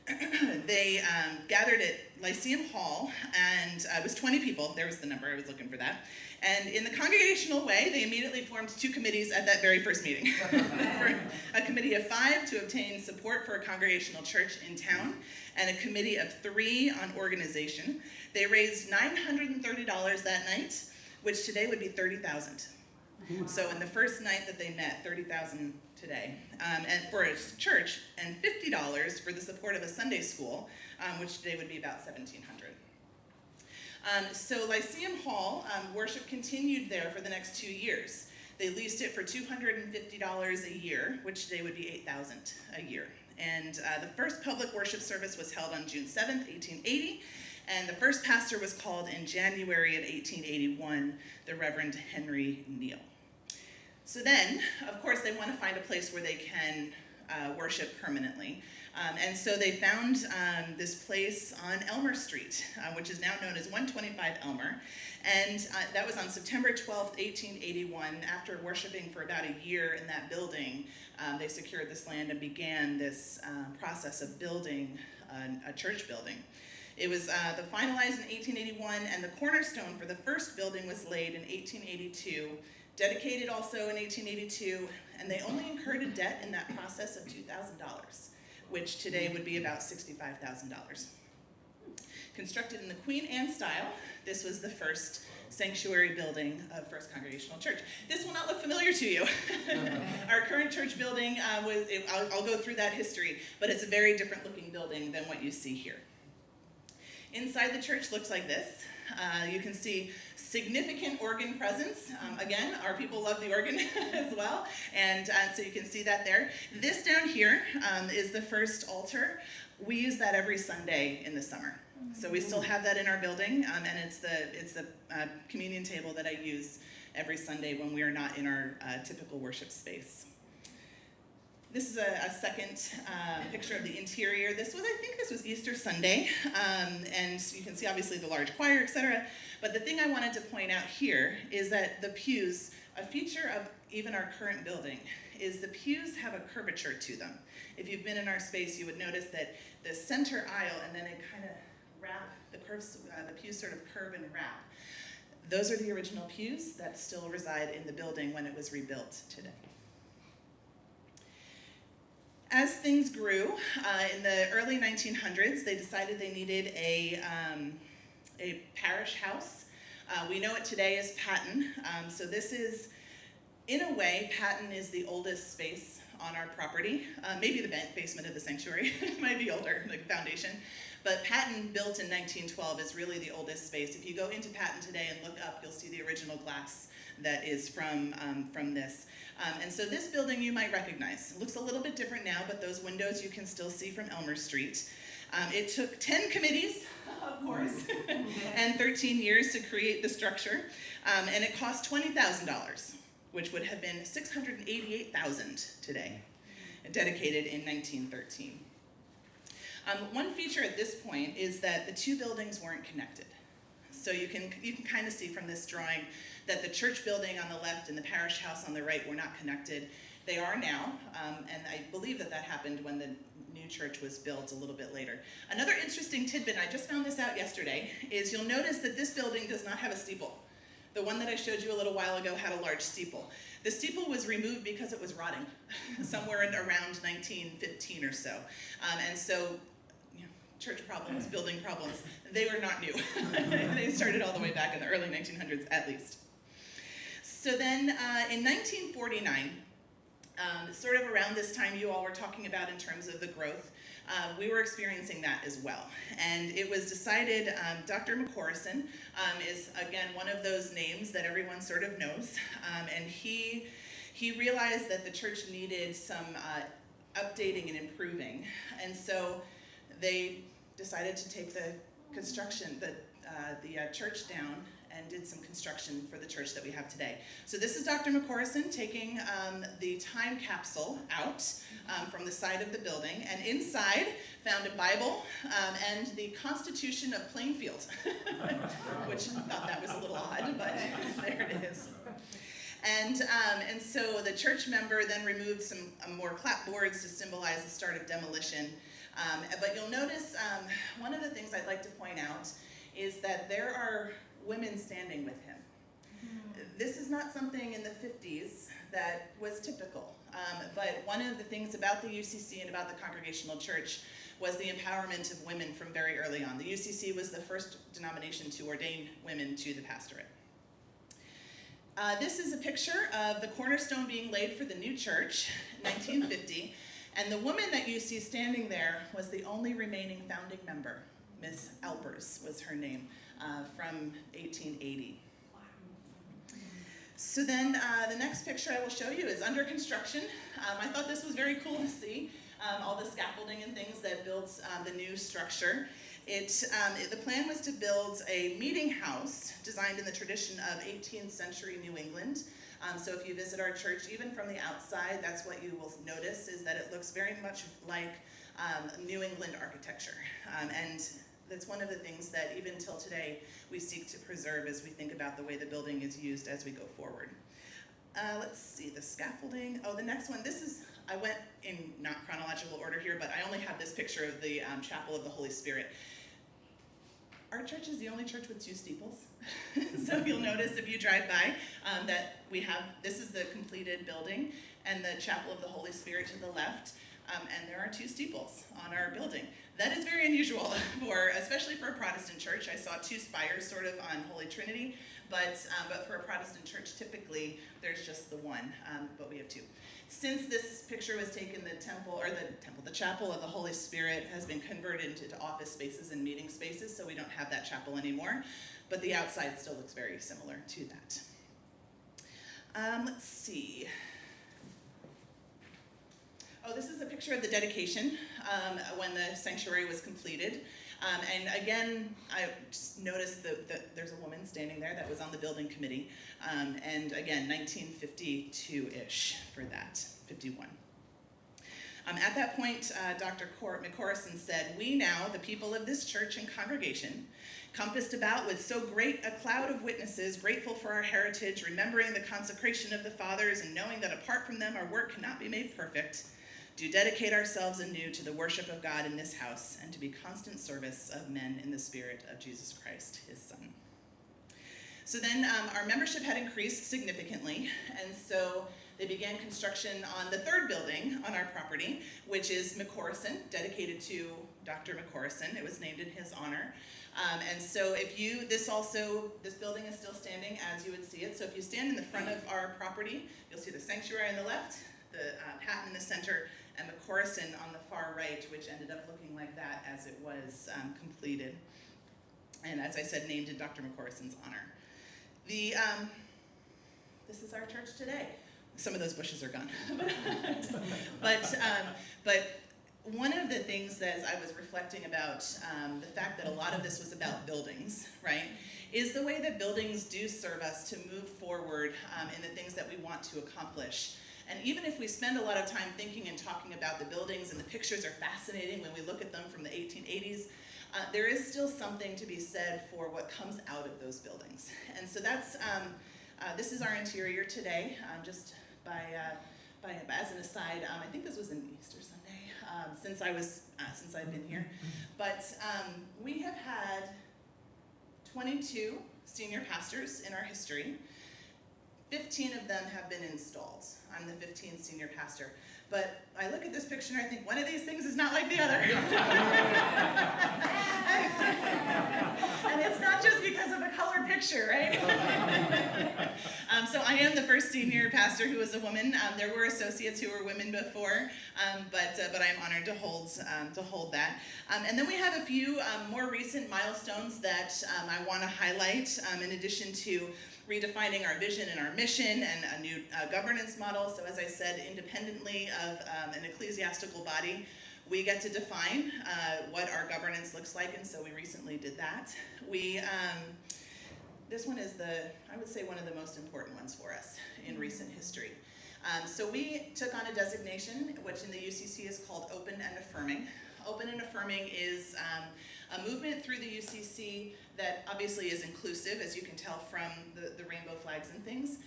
Speaker 7: they gathered at Lyceum Hall, and it was 20 people. There was the number, I was looking for that. And in the congregational way, they immediately formed 2 committees at that very first meeting. For a committee of 5 to obtain support for a congregational church in town, and a committee of 3 on organization. They raised $930 that night, which today would be $30,000. So in the first night that they met, $30,000 today, and for a church, and $50 for the support of a Sunday school, which today would be about $1,700. So Lyceum Hall, worship continued there for the next 2 years. They leased it for $250 a year, which today would be $8,000 a year. And the first public worship service was held on June 7th, 1880, and the first pastor was called in January of 1881, the Reverend Henry Neal. So then, of course, they want to find a place where they can worship permanently. And so they found this place on Elmer Street, which is now known as 125 Elmer. And that was on September 12th, 1881. After worshiping for about a year in that building, they secured this land and began this process of building a church building. It was finalized in 1881, and the cornerstone for the first building was laid in 1882, dedicated also in 1882, and they only incurred a debt in that process of $2,000, which today would be about $65,000. Constructed in the Queen Anne style, this was the first sanctuary building of First Congregational Church. This will not look familiar to you. Our current church building, I'll go through that history, but it's a very different looking building than what you see here. Inside the church looks like this. You can see significant organ presence. Again, our people love the organ as well, and so you can see that there. This down here is the first altar. We use that every Sunday in the summer. So we still have that in our building, and it's the communion table that I use every Sunday when we are not in our typical worship space. This is a second picture of the interior. I think this was Easter Sunday, and you can see obviously the large choir, etc. But the thing I wanted to point out here is that the pews, a feature of even our current building, is the pews have a curvature to them. If you've been in our space, you would notice that the center aisle and then it kind of wrap, the pews sort of curve and wrap. Those are the original pews that still reside in the building when it was rebuilt today. As things grew, in the early 1900s, they decided they needed a parish house. We know it today as Patton. So this is, in a way, Patton is the oldest space on our property. Maybe the basement of the sanctuary might be older, like foundation. But Patton, built in 1912, is really the oldest space. If you go into Patton today and look up, you'll see the original glass that is from this. And so this building you might recognize. It looks a little bit different now, but those windows you can still see from Elmer Street. It took 10 committees, of course, and 13 years to create the structure. And it cost $20,000, which would have been $688,000 today, dedicated in 1913. One feature at this point is that the 2 buildings weren't connected. So you can kind of see from this drawing that the church building on the left and the parish house on the right were not connected. They are now, and I believe that happened when the new church was built a little bit later. Another interesting tidbit, I just found this out yesterday, is you'll notice that this building does not have a steeple. The one that I showed you a little while ago had a large steeple. The steeple was removed because it was rotting, somewhere in around 1915 or so. And so, church problems, building problems, they were not new. They started all the way back in the early 1900s at least. So then in 1949, sort of around this time you all were talking about in terms of the growth, we were experiencing that as well. And it was decided, Dr. McCorrison is, again, one of those names that everyone sort of knows. And he realized that the church needed some updating and improving. And so they decided to take the construction, the church down and did some construction for the church that we have today. So this is Dr. McCorrison taking the time capsule out from the side of the building, and inside found a Bible and the Constitution of Plainfield, which I thought that was a little odd, but there it is. And so the church member then removed some more clapboards to symbolize the start of demolition. But you'll notice one of the things I'd like to point out is that there are women standing with him. This is not something in the 50s that was typical, but one of the things about the UCC and about the Congregational Church was the empowerment of women from very early on. The UCC was the first denomination to ordain women to the pastorate. This is a picture of the cornerstone being laid for the new church, 1950, and the woman that you see standing there was the only remaining founding member. Miss Alpers was her name, from 1880. So then the next picture I will show you is under construction. I thought this was very cool to see, all the scaffolding and things that builds the new structure. The plan was to build a meeting house designed in the tradition of 18th century New England. So if you visit our church, even from the outside, that's what you will notice, is that it looks very much like New England architecture. And that's one of the things that even till today we seek to preserve as we think about the way the building is used as we go forward. Let's see, the scaffolding. Oh, the next one, I went in not chronological order here, but I only have this picture of the Chapel of the Holy Spirit. Our church is the only church with 2 steeples. So you'll notice if you drive by that this is the completed building and the Chapel of the Holy Spirit to the left. And there are 2 steeples on our building. That is very unusual, especially for a Protestant church. I saw 2 spires sort of on Holy Trinity, but for a Protestant church, typically there's just the one, but we have 2. Since this picture was taken, the Chapel of the Holy Spirit has been converted into office spaces and meeting spaces, so we don't have that chapel anymore, but the outside still looks very similar to that. Let's see. Oh, this is a picture of the dedication when the sanctuary was completed. And again, I just noticed that there's a woman standing there that was on the building committee. And again, 1952-ish for that, 51. At that point, Dr. McCorrison said, "We now, the people of this church and congregation, compassed about with so great a cloud of witnesses, grateful for our heritage, remembering the consecration of the fathers, and knowing that apart from them our work cannot be made perfect, do dedicate ourselves anew to the worship of God in this house and to be constant service of men in the Spirit of Jesus Christ, his Son." So then our membership had increased significantly, and so they began construction on the 3rd building on our property, which is McCorrison, dedicated to Dr. McCorrison. It was named in his honor. And so this building is still standing as you would see it. So if you stand in the front of our property, you'll see the sanctuary on the left, the paten in the center, and McCorrison on the far right, which ended up looking like that as it was completed. And as I said, named in Dr. McCorrison's honor. This is our church today. Some of those bushes are gone. But one of the things that as I was reflecting about the fact that a lot of this was about buildings, right, is the way that buildings do serve us to move forward in the things that we want to accomplish. And even if we spend a lot of time thinking and talking about the buildings, and the pictures are fascinating when we look at them from the 1880s, there is still something to be said for what comes out of those buildings. And so this is our interior today, just as an aside. I think this was an Easter Sunday since I've been here. But we have had 22 senior pastors in our history. 15 of them have been installed. I'm the 15th senior pastor. But I look at this picture and I think one of these things is not like the other. And it's not just because of the color picture, right? So I am the first senior pastor who was a woman. There were associates who were women before, but I'm honored to hold that. And then we have a few more recent milestones that I want to highlight in addition to redefining our vision and our mission and a new governance model. So as I said, independently of an ecclesiastical body, we get to define what our governance looks like, and so we recently did that. This one is I would say one of the most important ones for us in recent history. So we took on a designation, which in the UCC is called Open and Affirming. Open and Affirming is a movement through the UCC that obviously is inclusive, as you can tell from the rainbow flags and things.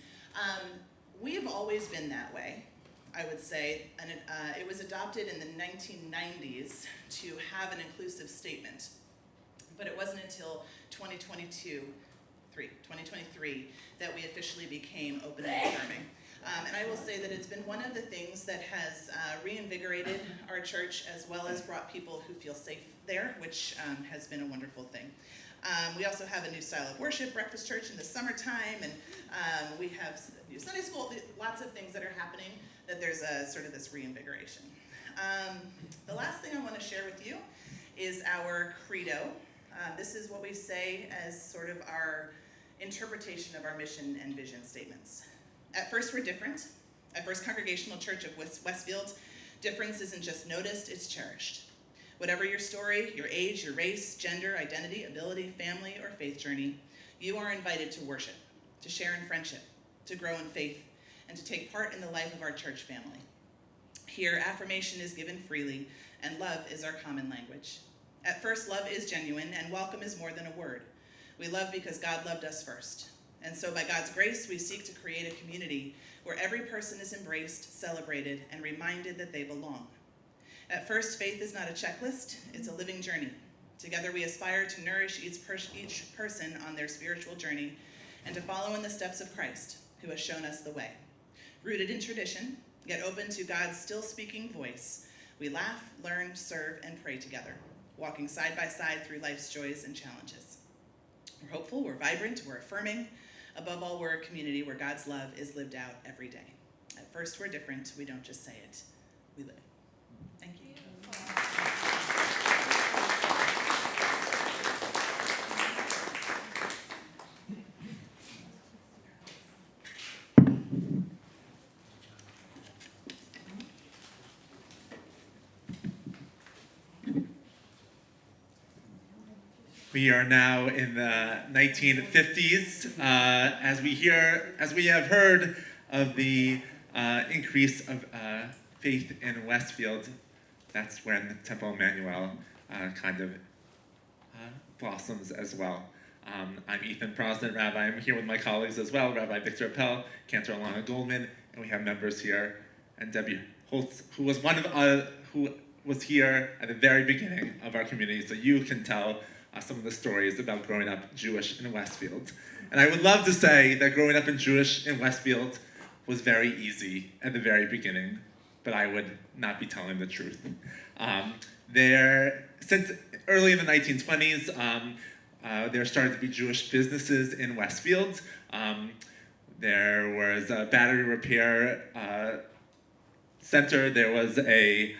Speaker 7: We've always been that way. I would say, and it was adopted in the 1990s to have an inclusive statement. But it wasn't until 2023, that we officially became open and affirming. And I will say that it's been one of the things that has reinvigorated our church, as well as brought people who feel safe there, which has been a wonderful thing. We also have a new style of worship, breakfast church in the summertime, and we have new Sunday school, lots of things that are happening, that there's a sort of this reinvigoration. The last thing I want to share with you is our credo. This is what we say as sort of our interpretation of our mission and vision statements. At First, we're different. At First Congregational Church of Westfield, difference isn't just noticed, it's cherished. Whatever your story, your age, your race, gender, identity, ability, family, or faith journey, you are invited to worship, to share in friendship, to grow in faith, and to take part in the life of our church family. Here, affirmation is given freely, and love is our common language. At First, love is genuine, and welcome is more than a word. We love because God loved us first. And so by God's grace, we seek to create a community where every person is embraced, celebrated, and reminded that they belong. At First, faith is not a checklist, it's a living journey. Together we aspire to nourish each person on their spiritual journey and to follow in the steps of Christ, who has shown us the way. Rooted in tradition, yet open to God's still speaking voice, we laugh, learn, serve, and pray together, walking side by side through life's joys and challenges. We're hopeful, we're vibrant, we're affirming. Above all, we're a community where God's love is lived out every day. At First, we're different. We don't just say it, we live it. Thank you.
Speaker 1: We are now in the 1950s, as we have heard of the increase of faith in Westfield. That's when the Temple Emmanuel kind of blossoms as well. I'm Ethan Brosnan, Rabbi. I'm here with my colleagues as well, Rabbi Victor Appel, Cantor Alana Goldman, and we have members here, and Debbie Holtz, who was who was here at the very beginning of our community, so you can tell some of the stories about growing up Jewish in Westfield. And I would love to say that growing up in Jewish in Westfield was very easy at the very beginning, but I would not be telling the truth. Since early in the 1920s, there started to be Jewish businesses in Westfield. There was a battery repair center. There was a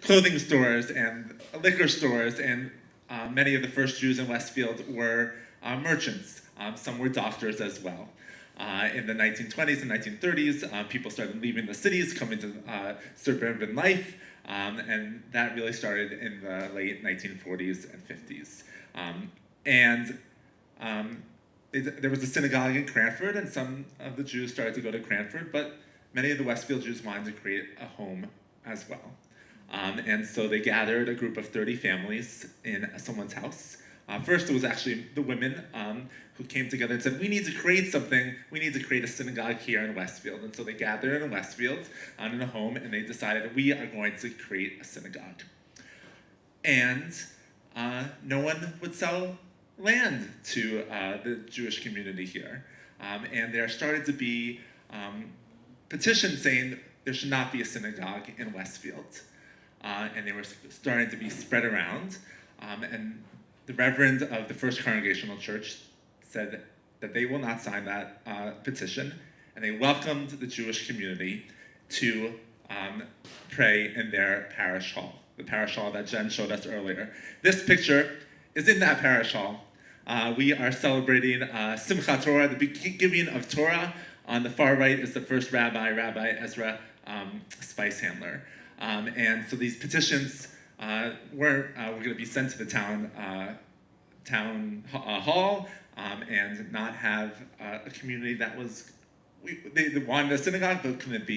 Speaker 1: clothing stores and liquor stores, and many of the first Jews in Westfield were merchants. Some were doctors as well. In the 1920s and 1930s, people started leaving the cities, coming to suburban life, and that really started in the late 1940s and 50s. There was a synagogue in Cranford, and some of the Jews started to go to Cranford, but many of the Westfield Jews wanted to create a home as well. And so they gathered a group of 30 families in someone's house. First, it was actually the women who came together and said, we need to create something. We need to create a synagogue here in Westfield. And so they gathered in Westfield in a home, and they decided, we are going to create a synagogue. And no one would sell land to the Jewish community here. And there started to be petitions saying there should not be a synagogue in Westfield. And they were starting to be spread around. And the Reverend of the First Congregational Church said that they will not sign that petition, and they welcomed the Jewish community to pray in their parish hall, the parish hall that Jen showed us earlier. This picture is in that parish hall. We are celebrating Simchat Torah, the giving of Torah. On the far right is the first rabbi, Rabbi Ezra Spicehandler. And so these petitions were going to be sent to the town hall and not have a community that was, they wanted a synagogue but couldn't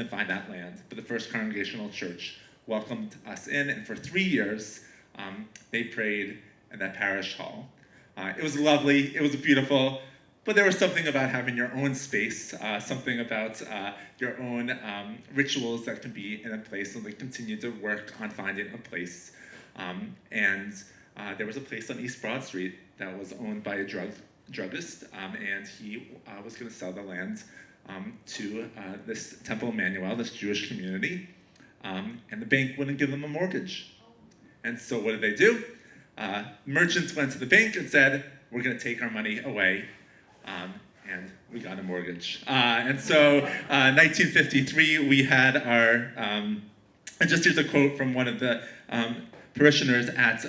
Speaker 1: find that land. But the First Congregational Church welcomed us in, and for 3 years they prayed in that parish hall. It was lovely, it was beautiful, but there was something about having your own space, something about your own rituals that can be in a place, and they continued to work on finding a place. And there was a place on East Broad Street that was owned by a druggist, and he was going to sell the land to this Temple Emmanuel, this Jewish community, and the bank wouldn't give them a mortgage. And so what did they do? Merchants went to the bank and said, we're going to take our money away, and we got a mortgage. And so 1953, we had our, and just here's a quote from one of the parishioners at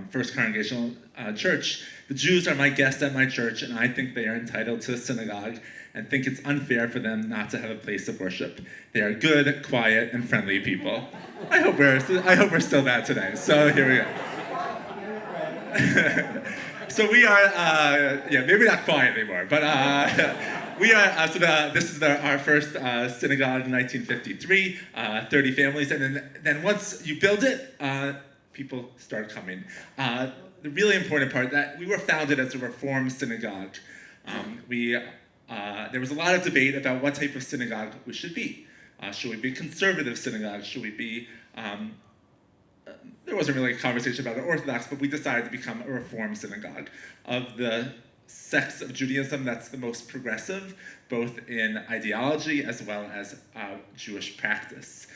Speaker 1: First Congregational Church. "The Jews are my guests at my church, and I think they are entitled to a synagogue and think it's unfair for them not to have a place of worship. They are good, quiet, and friendly people." I hope we're still that today. So here we go. So we are, maybe not quiet anymore, but we are, this is our first synagogue in 1953, 30 families, and then once you build it, people start coming. The really important part, that we were founded as a Reform synagogue. There was a lot of debate about what type of synagogue we should be. Should we be a conservative synagogue? Should we be, there wasn't really a conversation about an Orthodox, but we decided to become a Reform synagogue. Of the sects of Judaism, that's the most progressive, both in ideology as well as Jewish practice.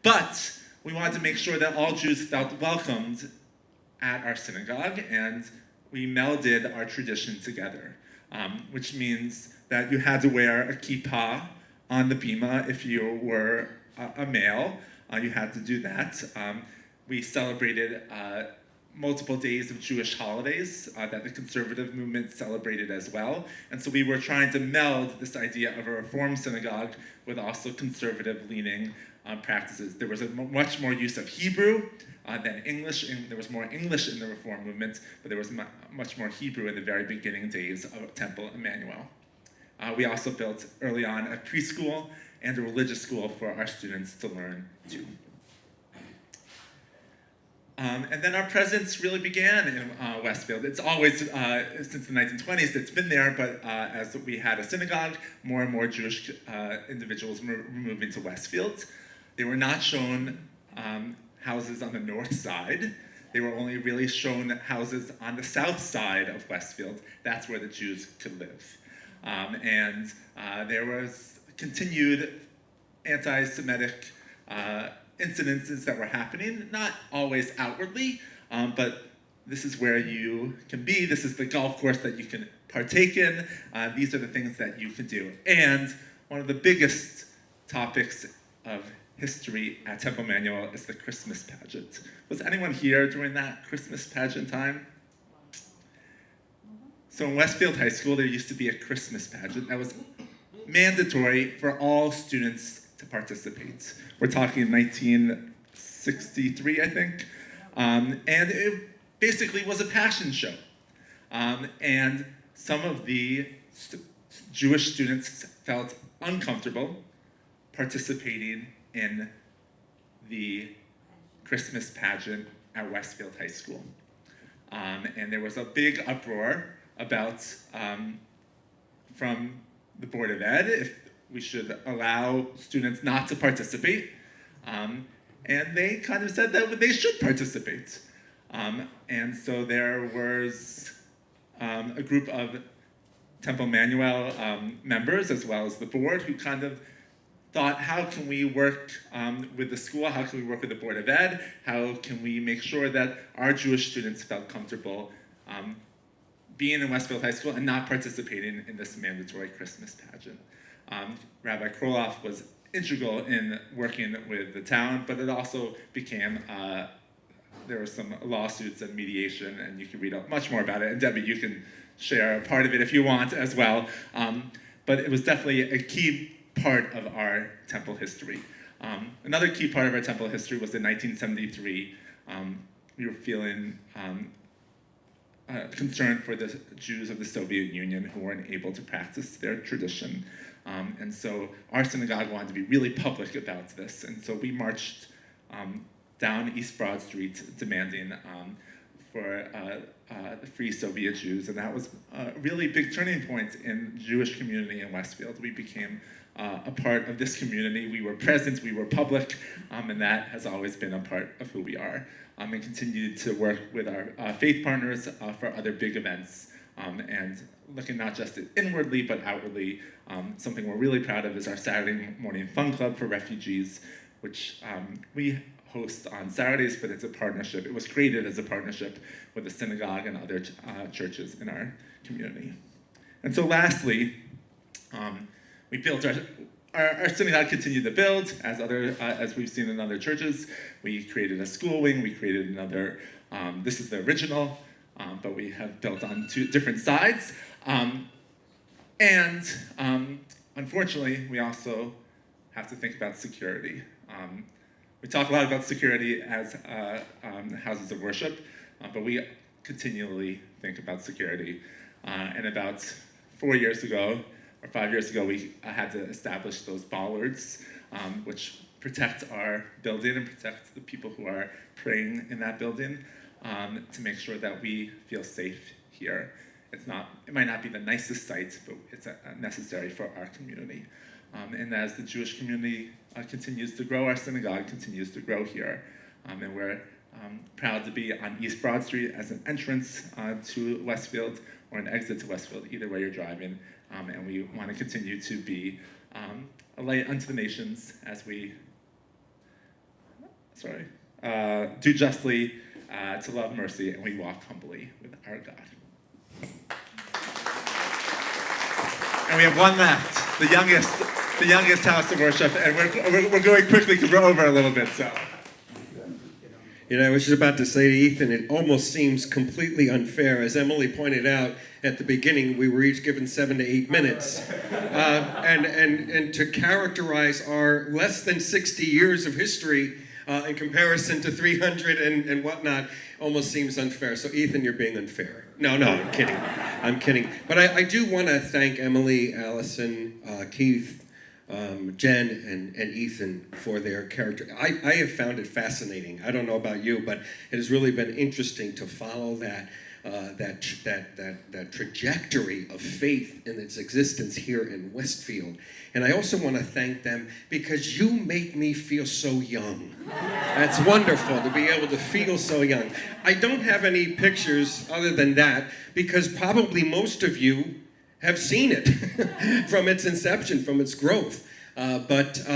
Speaker 1: But we wanted to make sure that all Jews felt welcomed at our synagogue, and we melded our tradition together, which means that you had to wear a kippah on the bima if you were a male. You had to do that. We celebrated multiple days of Jewish holidays that the conservative movement celebrated as well. And so we were trying to meld this idea of a Reform synagogue with also conservative-leaning practices. There was much more use of Hebrew than English. There was more English in the Reform movement, but there was much more Hebrew in the very beginning days of Temple Emmanuel. We also built early on a preschool and a religious school for our students to learn too. And then our presence really began in Westfield. It's always, since the 1920s, it's been there, but as we had a synagogue, more and more Jewish individuals were moving to Westfield. They were not shown houses on the north side. They were only really shown houses on the south side of Westfield. That's where the Jews could live. And there was continued anti-Semitic incidences that were happening, not always outwardly, but this is where you can be. This is the golf course that you can partake in. These are the things that you can do. And one of the biggest topics of history at Temple Emmanuel is the Christmas pageant. Was anyone here during that Christmas pageant time? So in Westfield High School, there used to be a Christmas pageant that was mandatory for all students to participate. We're talking 1963, I think. And it basically was a passion show. And some of the Jewish students felt uncomfortable participating in the Christmas pageant at Westfield High School. And there was a big uproar about, from the Board of Ed, if we should allow students not to participate. And they kind of said that they should participate. And so there was a group of Temple Emmanuel members, as well as the board, who kind of thought, how can we work with the school? How can we work with the Board of Ed? How can we make sure that our Jewish students felt comfortable being in Westfield High School and not participating in this mandatory Christmas pageant? Rabbi Kroloff was integral in working with the town, but it also became, there were some lawsuits and mediation, and you can read much more about it. And Debbie, you can share part of it if you want as well. But it was definitely a key part of our temple history. Another key part of our temple history was in 1973. We were feeling concerned for the Jews of the Soviet Union who weren't able to practice their tradition. And so our synagogue wanted to be really public about this. And so we marched down East Broad Street demanding for the Free Soviet Jews, and that was a really big turning point in the Jewish community in Westfield. We became a part of this community. We were present, we were public, and that has always been a part of who we are. And continued to work with our faith partners for other big events, and looking not just inwardly but outwardly. Something we're really proud of is our Saturday morning fun club for refugees, which we host on Saturdays, but it's a partnership. It was created as a partnership with the synagogue and other churches in our community. And so lastly, we built our synagogue continued to build as we've seen in other churches. We created a school wing, we created another, this is the original, but we have built on two different sides. Unfortunately, we also have to think about security. We talk a lot about security as houses of worship, but we continually think about security. And about 4 years ago, or 5 years ago, we had to establish those bollards, which protect our building and protect the people who are praying in that building, to make sure that we feel safe here. It might not be the nicest site, but it's necessary for our community. And as the Jewish community continues to grow, our synagogue continues to grow here. And we're proud to be on East Broad Street as an entrance to Westfield or an exit to Westfield, either way you're driving. And we want to continue to be a light unto the nations as we do justly, to love mercy, and we walk humbly with our God. And we have one left, the youngest house of worship, and we're going quickly because we're over a little bit, so.
Speaker 8: You know, I was just about to say to Ethan, it almost seems completely unfair. As Emily pointed out at the beginning, we were each given 7 to 8 minutes. And to characterize our less than 60 years of history in comparison to 300 and whatnot almost seems unfair. So Ethan, you're being unfair. No, I'm kidding. I'm kidding. But I do want to thank Emily, Allison, Keith, Jen and Ethan for their character. I have found it fascinating. I don't know about you, but it has really been interesting to follow that trajectory of faith in its existence here in Westfield. And I also want to thank them because you make me feel so young. That's wonderful to be able to feel so young. I don't have any pictures other than that because probably most of you have seen it from its inception, from its growth. But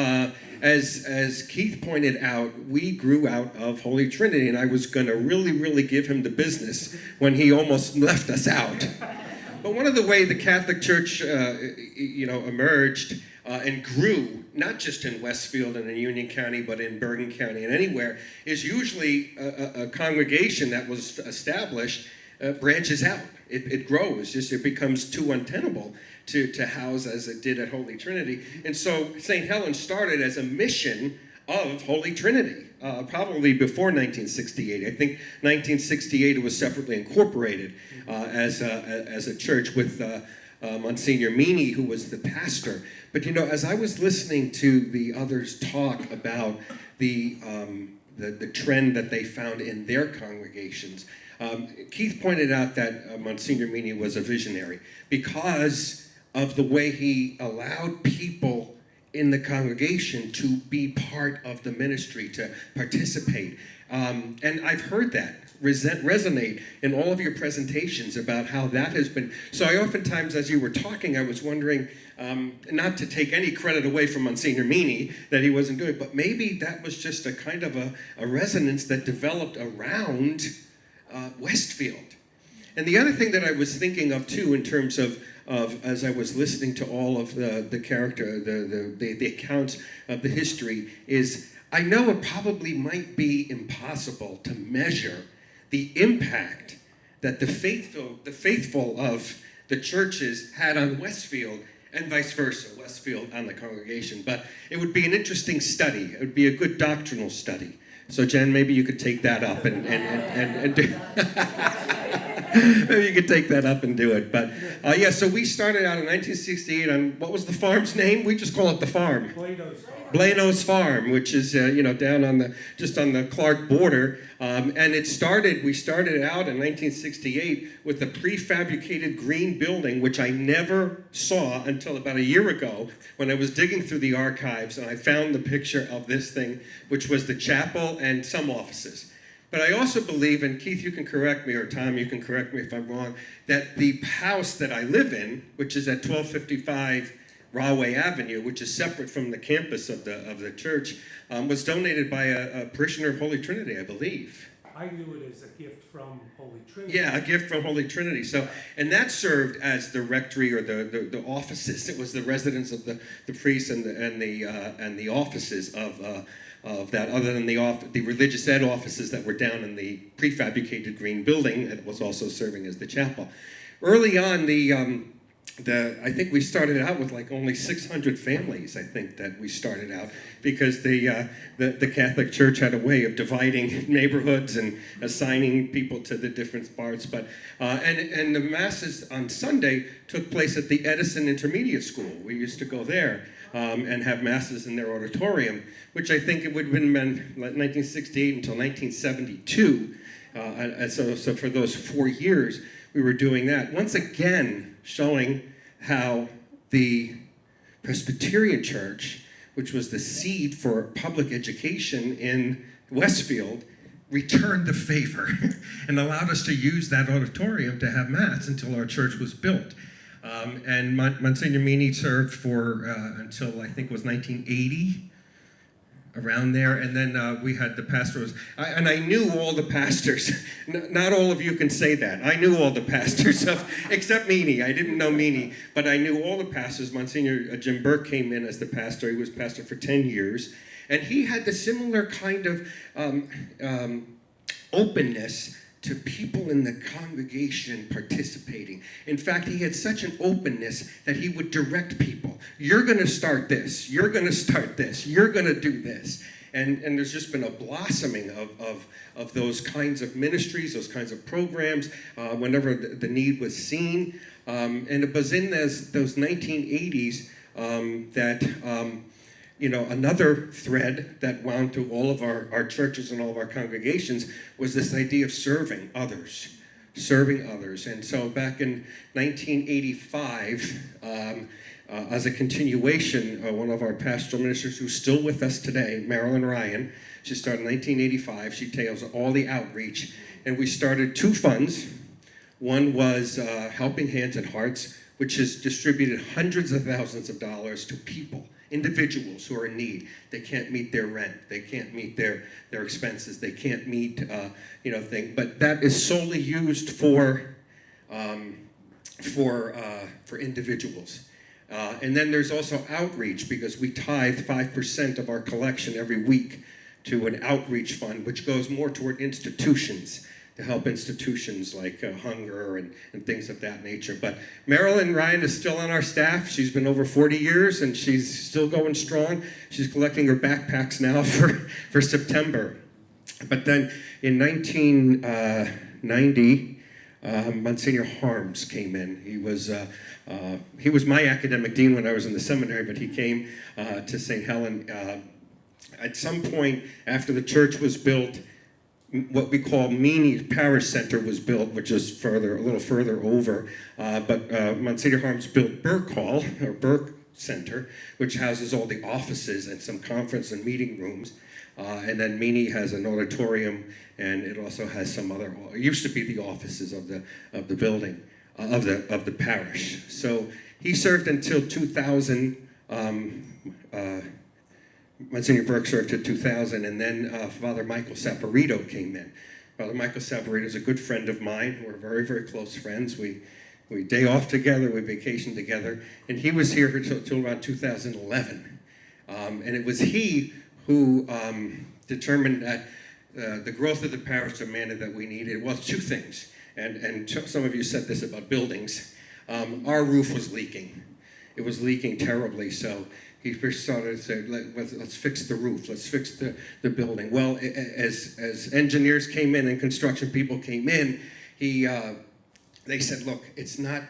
Speaker 8: as Keith pointed out, we grew out of Holy Trinity, and I was going to really give him the business when he almost left us out. But one of the ways the Catholic Church, emerged and grew, not just in Westfield and in Union County, but in Bergen County and anywhere, is usually a congregation that was established branches out. It grows, it becomes too untenable to house as it did at Holy Trinity. And so St. Helens started as a mission of Holy Trinity, probably before 1968. I think 1968 it was separately incorporated as a church with Monsignor Meany, who was the pastor. But as I was listening to the others talk about the trend that they found in their congregations, Keith pointed out that Monsignor Meany was a visionary because of the way he allowed people in the congregation to be part of the ministry, to participate. And I've heard that resonate in all of your presentations about how that has been. So I oftentimes, as you were talking, I was wondering, not to take any credit away from Monsignor Meany that he wasn't doing, but maybe that was just a kind of a resonance that developed around Westfield. And the other thing that I was thinking of too, in terms of as I was listening to all of the character, the accounts of the history, is I know it probably might be impossible to measure the impact that the faithful of the churches had on Westfield, and vice versa, Westfield on the congregation. But it would be an interesting study. It would be a good doctrinal study. So Jen, maybe you could take that up and do maybe you could take that up and do it. But so we started out in 1968 on, what was the farm's name? We just call it the farm.
Speaker 6: Plato's Farm.
Speaker 8: Blano's Farm, which is down on the Clark border, and we started out in 1968 with a prefabricated green building, which I never saw until about a year ago when I was digging through the archives and I found the picture of this thing, which was the chapel and some offices. But I also believe, and Keith, you can correct me, or Tom, you can correct me if I'm wrong, that the house that I live in, which is at 1255 Rahway Avenue, which is separate from the campus of the church, was donated by a parishioner of Holy Trinity, I believe.
Speaker 4: I knew it as a gift from Holy Trinity.
Speaker 8: Yeah, a gift from Holy Trinity. So, and that served as the rectory or the offices. It was the residence of the priests and the offices of that, other than the religious ed offices that were down in the prefabricated green building. It was also serving as the chapel. Early on, I think we started out with like only 600 families. I think that we started out because the Catholic Church had a way of dividing neighborhoods and assigning people to the different parts. But and the masses on Sunday took place at the Edison Intermediate School. We used to go there and have masses in their auditorium, which I think it would have been 1968 until 1972. And so for those 4 years, we were doing that. Once again, showing how the Presbyterian Church, which was the seed for public education in Westfield, returned the favor and allowed us to use that auditorium to have Mass until our church was built. And Monsignor Meany served for until I think it was 1980, around there, and then we had the pastors, and I knew all the pastors. Not all of you can say that. I knew all the pastors, except Meany. I didn't know Meany, but I knew all the pastors. Monsignor Jim Burke came in as the pastor. He was pastor for 10 years, and he had the similar kind of openness to people in the congregation participating. In fact, he had such an openness that he would direct people. You're going to start this. You're going to start this. You're going to do this. And there's just been a blossoming of those kinds of ministries, those kinds of programs, whenever the need was seen. And it was in those 1980s that another thread that wound through all of our churches and all of our congregations was this idea of serving others. And so back in 1985, as a continuation, one of our pastoral ministers who's still with us today, Marilyn Ryan, she started in 1985. She tails all the outreach. And we started 2 funds. One was Helping Hands and Hearts, which has distributed hundreds of thousands of dollars to people, individuals who are in need. They can't meet their rent. They can't meet their expenses. They can't meet, things. But that is solely used for individuals. And then there's also outreach, because we tithe 5% of our collection every week to an outreach fund, which goes more toward institutions, to help institutions like hunger and things of that nature. But Marilyn Ryan is still on our staff. She's been over 40 years, and she's still going strong. She's collecting her backpacks now for September. But then in 1990, Monsignor Harms came in. He was my academic dean when I was in the seminary, but he came to St. Helen. At some point after the church was built, what we call Meany Parish Center was built, which is a little further over. But Monsignor Harms built Burke Hall, or Burke Center, which houses all the offices and some conference and meeting rooms. And then Meany has an auditorium, and it also has some other. It used to be the offices of the building of the parish. So he served until 2000. Monsignor Burke served till 2000, and then Father Michael Saporito came in. Father Michael Saporito is a good friend of mine. We're very, very close friends. We day off together, we vacation together, and he was here till around 2011. And it was he who determined that the growth of the parish demanded that we needed, well, 2 things. And some of you said this about buildings. Our roof was leaking. It was leaking terribly, so he first started to say, let's fix the roof, let's fix the building. Well, as engineers came in and construction people came in, they said, look, it's not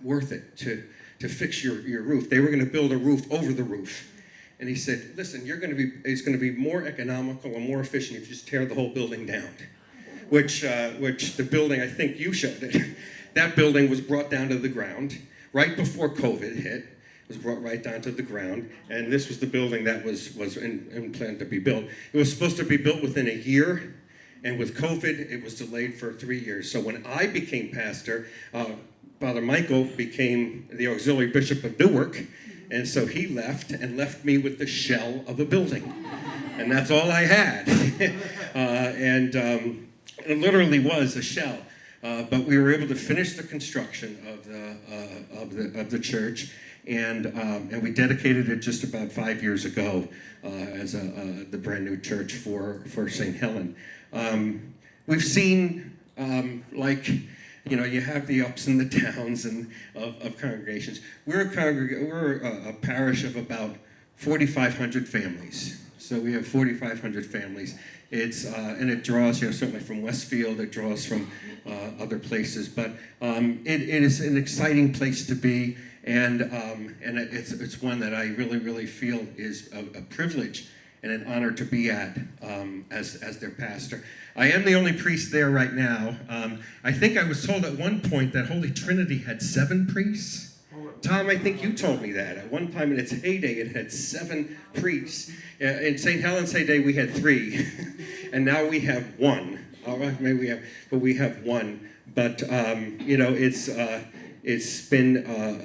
Speaker 8: worth it to fix your roof. They were going to build a roof over the roof. and he said, listen, it's going to be more economical and more efficient if you just tear the whole building down. Which the building, I think you showed it, that building was brought down to the ground right before COVID hit. It was brought right down to the ground, and this was the building that was planned to be built. It was supposed to be built within a year, and with COVID, it was delayed for 3 years. So when I became pastor, Father Michael became the auxiliary bishop of Newark, and so he left me with the shell of a building. And that's all I had. It literally was a shell. But we were able to finish the construction of the church, and we dedicated it just about 5 years ago as the brand new church for St. Helen. We've seen you have the ups and the downs of congregations. We're a parish of about 4,500 families. So we have 4,500 families. And it draws, certainly from Westfield. It draws from other places, but it is an exciting place to be, and it's one that I really feel is a privilege and an honor to be at as their pastor. I am the only priest there right now. I think I was told at one point that Holy Trinity had 7 priests. Tom, I think you told me that. At one time in its heyday, it had 7 priests. In St. Helen's heyday, we had 3, and now we have 1. All right, maybe we have 1. But it's been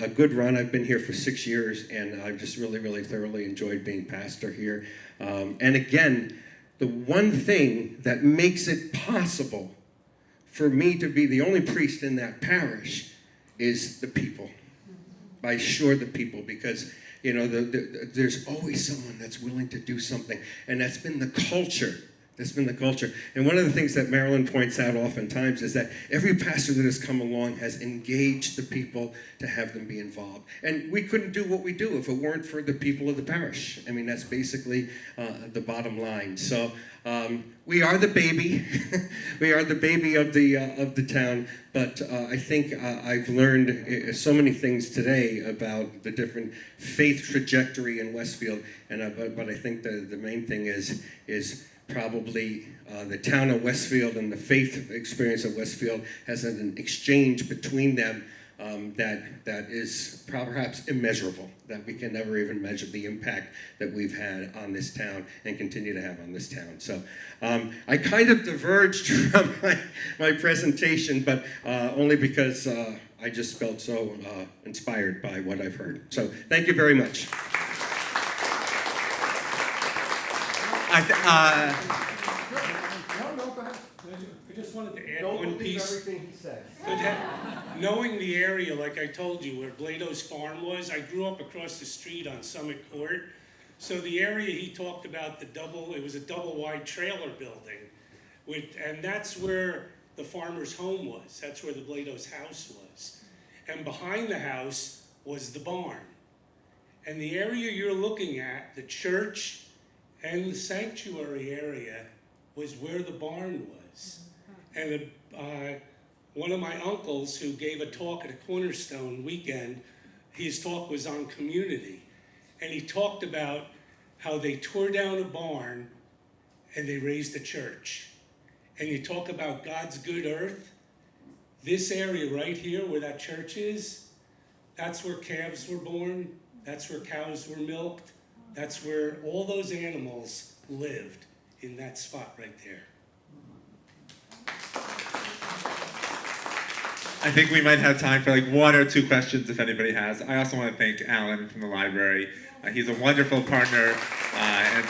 Speaker 8: a good run. I've been here for 6 years, and I've just really thoroughly enjoyed being pastor here. And again, the one thing that makes it possible for me to be the only priest in that parish is the people. I assure the people, because there's always someone that's willing to do something, and that's been the culture. And one of the things that Marilyn points out oftentimes is that every pastor that has come along has engaged the people to have them be involved. And we couldn't do what we do if it weren't for the people of the parish. I mean, that's basically the bottom line. So we are the baby. We are the baby of the town. But I think I've learned so many things today about the different faith trajectory in Westfield. But I think the main thing is probably the town of Westfield and the faith experience of Westfield has an exchange between them that is perhaps immeasurable, that we can never even measure the impact that we've had on this town and continue to have on this town. So I kind of diverged from my presentation, but only because I just felt so inspired by what I've heard. So thank you very much.
Speaker 4: I just wanted to add one piece.
Speaker 8: Everything he says.
Speaker 4: Knowing the area, like I told you, where Blado's farm was, I grew up across the street on Summit Court. So the area he talked about, it was a double-wide trailer building. And that's where the farmer's home was. That's where the Blado's house was. And behind the house was the barn. And the area you're looking at, the church and the sanctuary area, was where the barn was. And one of my uncles who gave a talk at a Cornerstone weekend, his talk was on community. And he talked about how they tore down a barn and they raised a church. And you talk about God's good earth, this area right here where that church is, that's where calves were born, that's where cows were milked, that's where all those animals lived, in that spot right there.
Speaker 1: I think we might have time for like 1 or 2 questions if anybody has. I also want to thank Alan from the library. He's a wonderful partner, and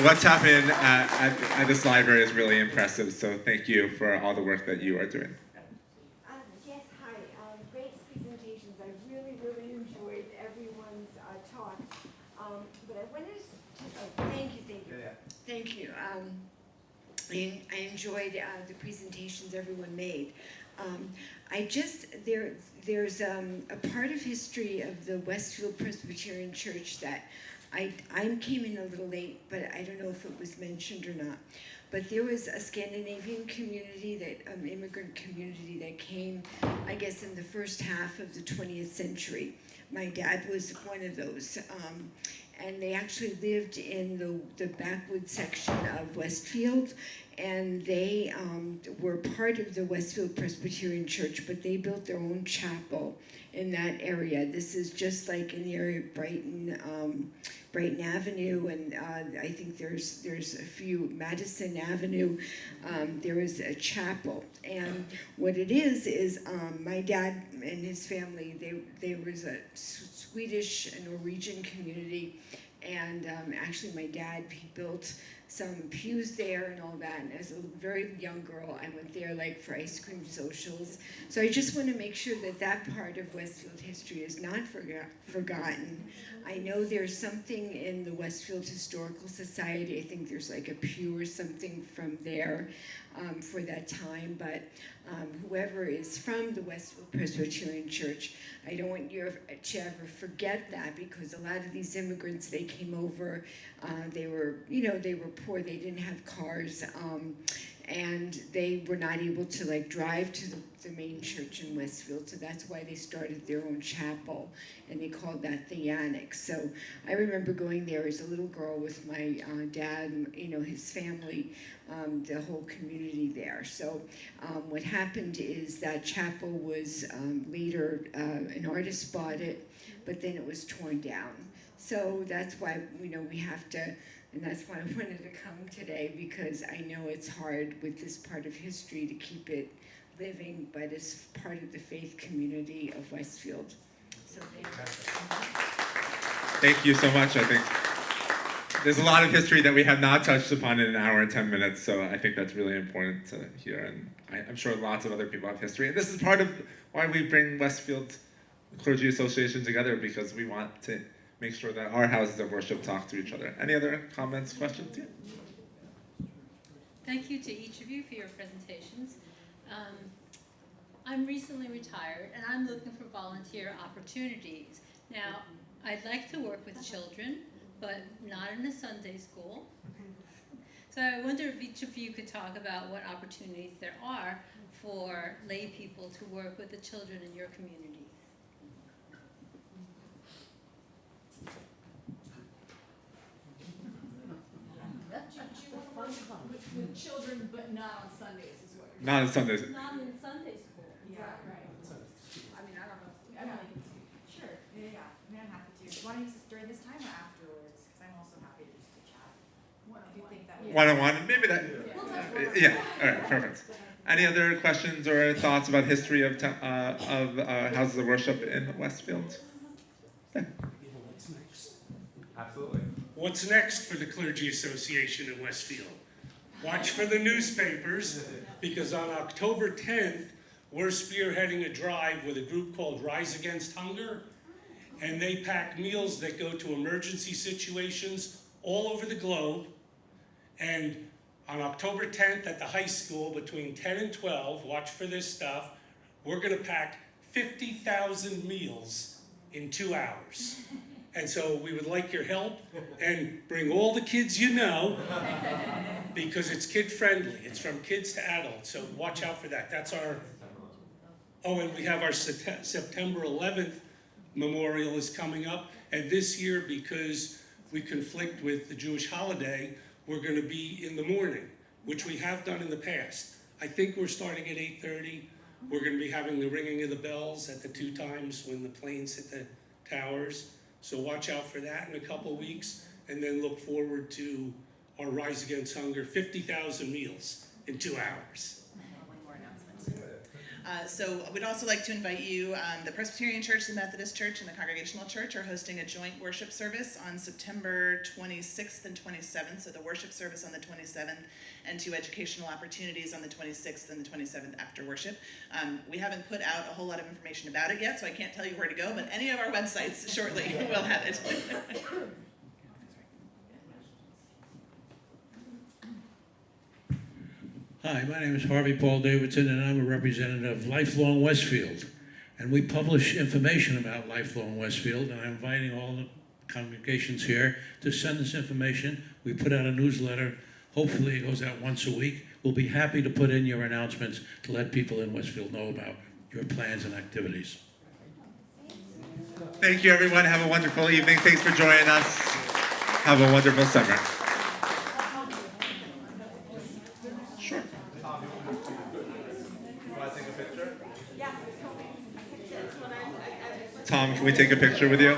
Speaker 1: what's happening at this library is really impressive. So thank you for all the work that you are doing.
Speaker 5: Yes, hi. Great presentations. I really enjoyed everyone's talk. But I wanted to, thank you.
Speaker 1: Yeah.
Speaker 5: Thank you. I enjoyed the presentations everyone made. There's a part of history of the Westfield Presbyterian Church that I came in a little late, but I don't know if it was mentioned or not. But there was a Scandinavian community, immigrant community that came, I guess, in the first half of the 20th century. My dad was one of those. and they actually lived in the backwoods section of Westfield, and they were part of the Westfield Presbyterian Church, but they built their own chapel in that area. This is just like in the area of Brighton Avenue, and I think there's a few, Madison Avenue, there is a chapel. And what it is my dad and his family, they was a Swedish and Norwegian community, and actually my dad, he built some pews there and all that, and as a very young girl, I went there like for ice cream socials. So I just want to make sure that that part of Westfield history is not forgotten. I know there's something in the Westfield Historical Society, I think there's like a pew or something from there for that time, but whoever is from the Westfield Presbyterian Church, I don't want you to ever forget that, because a lot of these immigrants, they came over, they were poor, they didn't have cars, and they were not able to like drive to the main church in Westfield, so that's why they started their own chapel, and they called that the Annex. So I remember going there as a little girl with my dad and his family, the whole community there. So what happened is that chapel was later, an artist bought it, but then it was torn down. So that's why we have to, and that's why I wanted to come today, because I know it's hard with this part of history to keep it living, but it's part of the faith community of Westfield. So
Speaker 1: Thank you so much. I think there's a lot of history that we have not touched upon in an hour and 10 minutes, so I think that's really important to hear, and I'm sure lots of other people have history. And this is part of why we bring Westfield Clergy Association together, because we want to make sure that our houses of worship talk to each other. Any other comments, questions? Yeah.
Speaker 9: Thank you to each of you for your presentations. I'm recently retired, and I'm looking for volunteer opportunities. Now, I'd like to work with children, but not in a Sunday school. So I wonder if each of you could talk about what opportunities there are for lay people to work with the children in your communities.
Speaker 10: With children, but not on Sundays, is what you're
Speaker 1: Not on Sundays.
Speaker 9: Not in Sunday school.
Speaker 10: Yeah, right. I mean, I don't know. Emily can speak. Sure. Yeah. I mean, I'm happy to. Why don't you just during this time or afterwards? Because I'm also happy to just to chat. If you think that.
Speaker 1: One-on-one, maybe that. Yeah. All right. Perfect. Any other questions or thoughts about history of houses of worship in Westfield? Yeah. Absolutely.
Speaker 4: What's next for the Clergy Association in Westfield? Watch for the newspapers, because on October 10th, we're spearheading a drive with a group called Rise Against Hunger, and they pack meals that go to emergency situations all over the globe. And on October 10th at the high school, between 10 and 12, watch for this stuff, we're gonna pack 50,000 meals in 2 hours. And so we would like your help, and bring all the kids you know, because it's kid friendly. It's from kids to adults, so watch out for that. That's our, and we have our September 11th memorial is coming up. And this year, because we conflict with the Jewish holiday, we're gonna be in the morning, which we have done in the past. I think we're starting at 8:30. We're gonna be having the ringing of the bells at the 2 times when the planes hit the towers. So watch out for that in a couple weeks, and then look forward to our Rise Against Hunger, 50,000 meals in 2 hours.
Speaker 7: One more announcement. So we'd also like to invite you, the Presbyterian Church, the Methodist Church, and the Congregational Church are hosting a joint worship service on September 26th and 27th. So the worship service on the 27th, and 2 educational opportunities on the 26th and the 27th after worship. We haven't put out a whole lot of information about it yet, so I can't tell you where to go, but any of our websites shortly will have it.
Speaker 11: Hi, my name is Harvey Paul Davidson, and I'm a representative of Lifelong Westfield. And we publish information about Lifelong Westfield, and I'm inviting all the congregations here to send us information. We put out a newsletter. Hopefully it goes out once a week. We'll be happy to put in your announcements to let people in Westfield know about your plans and activities.
Speaker 1: Thank you, everyone. Have a wonderful evening. Thanks for joining us. Have a wonderful summer. Sure. Tom, can we take a picture with you?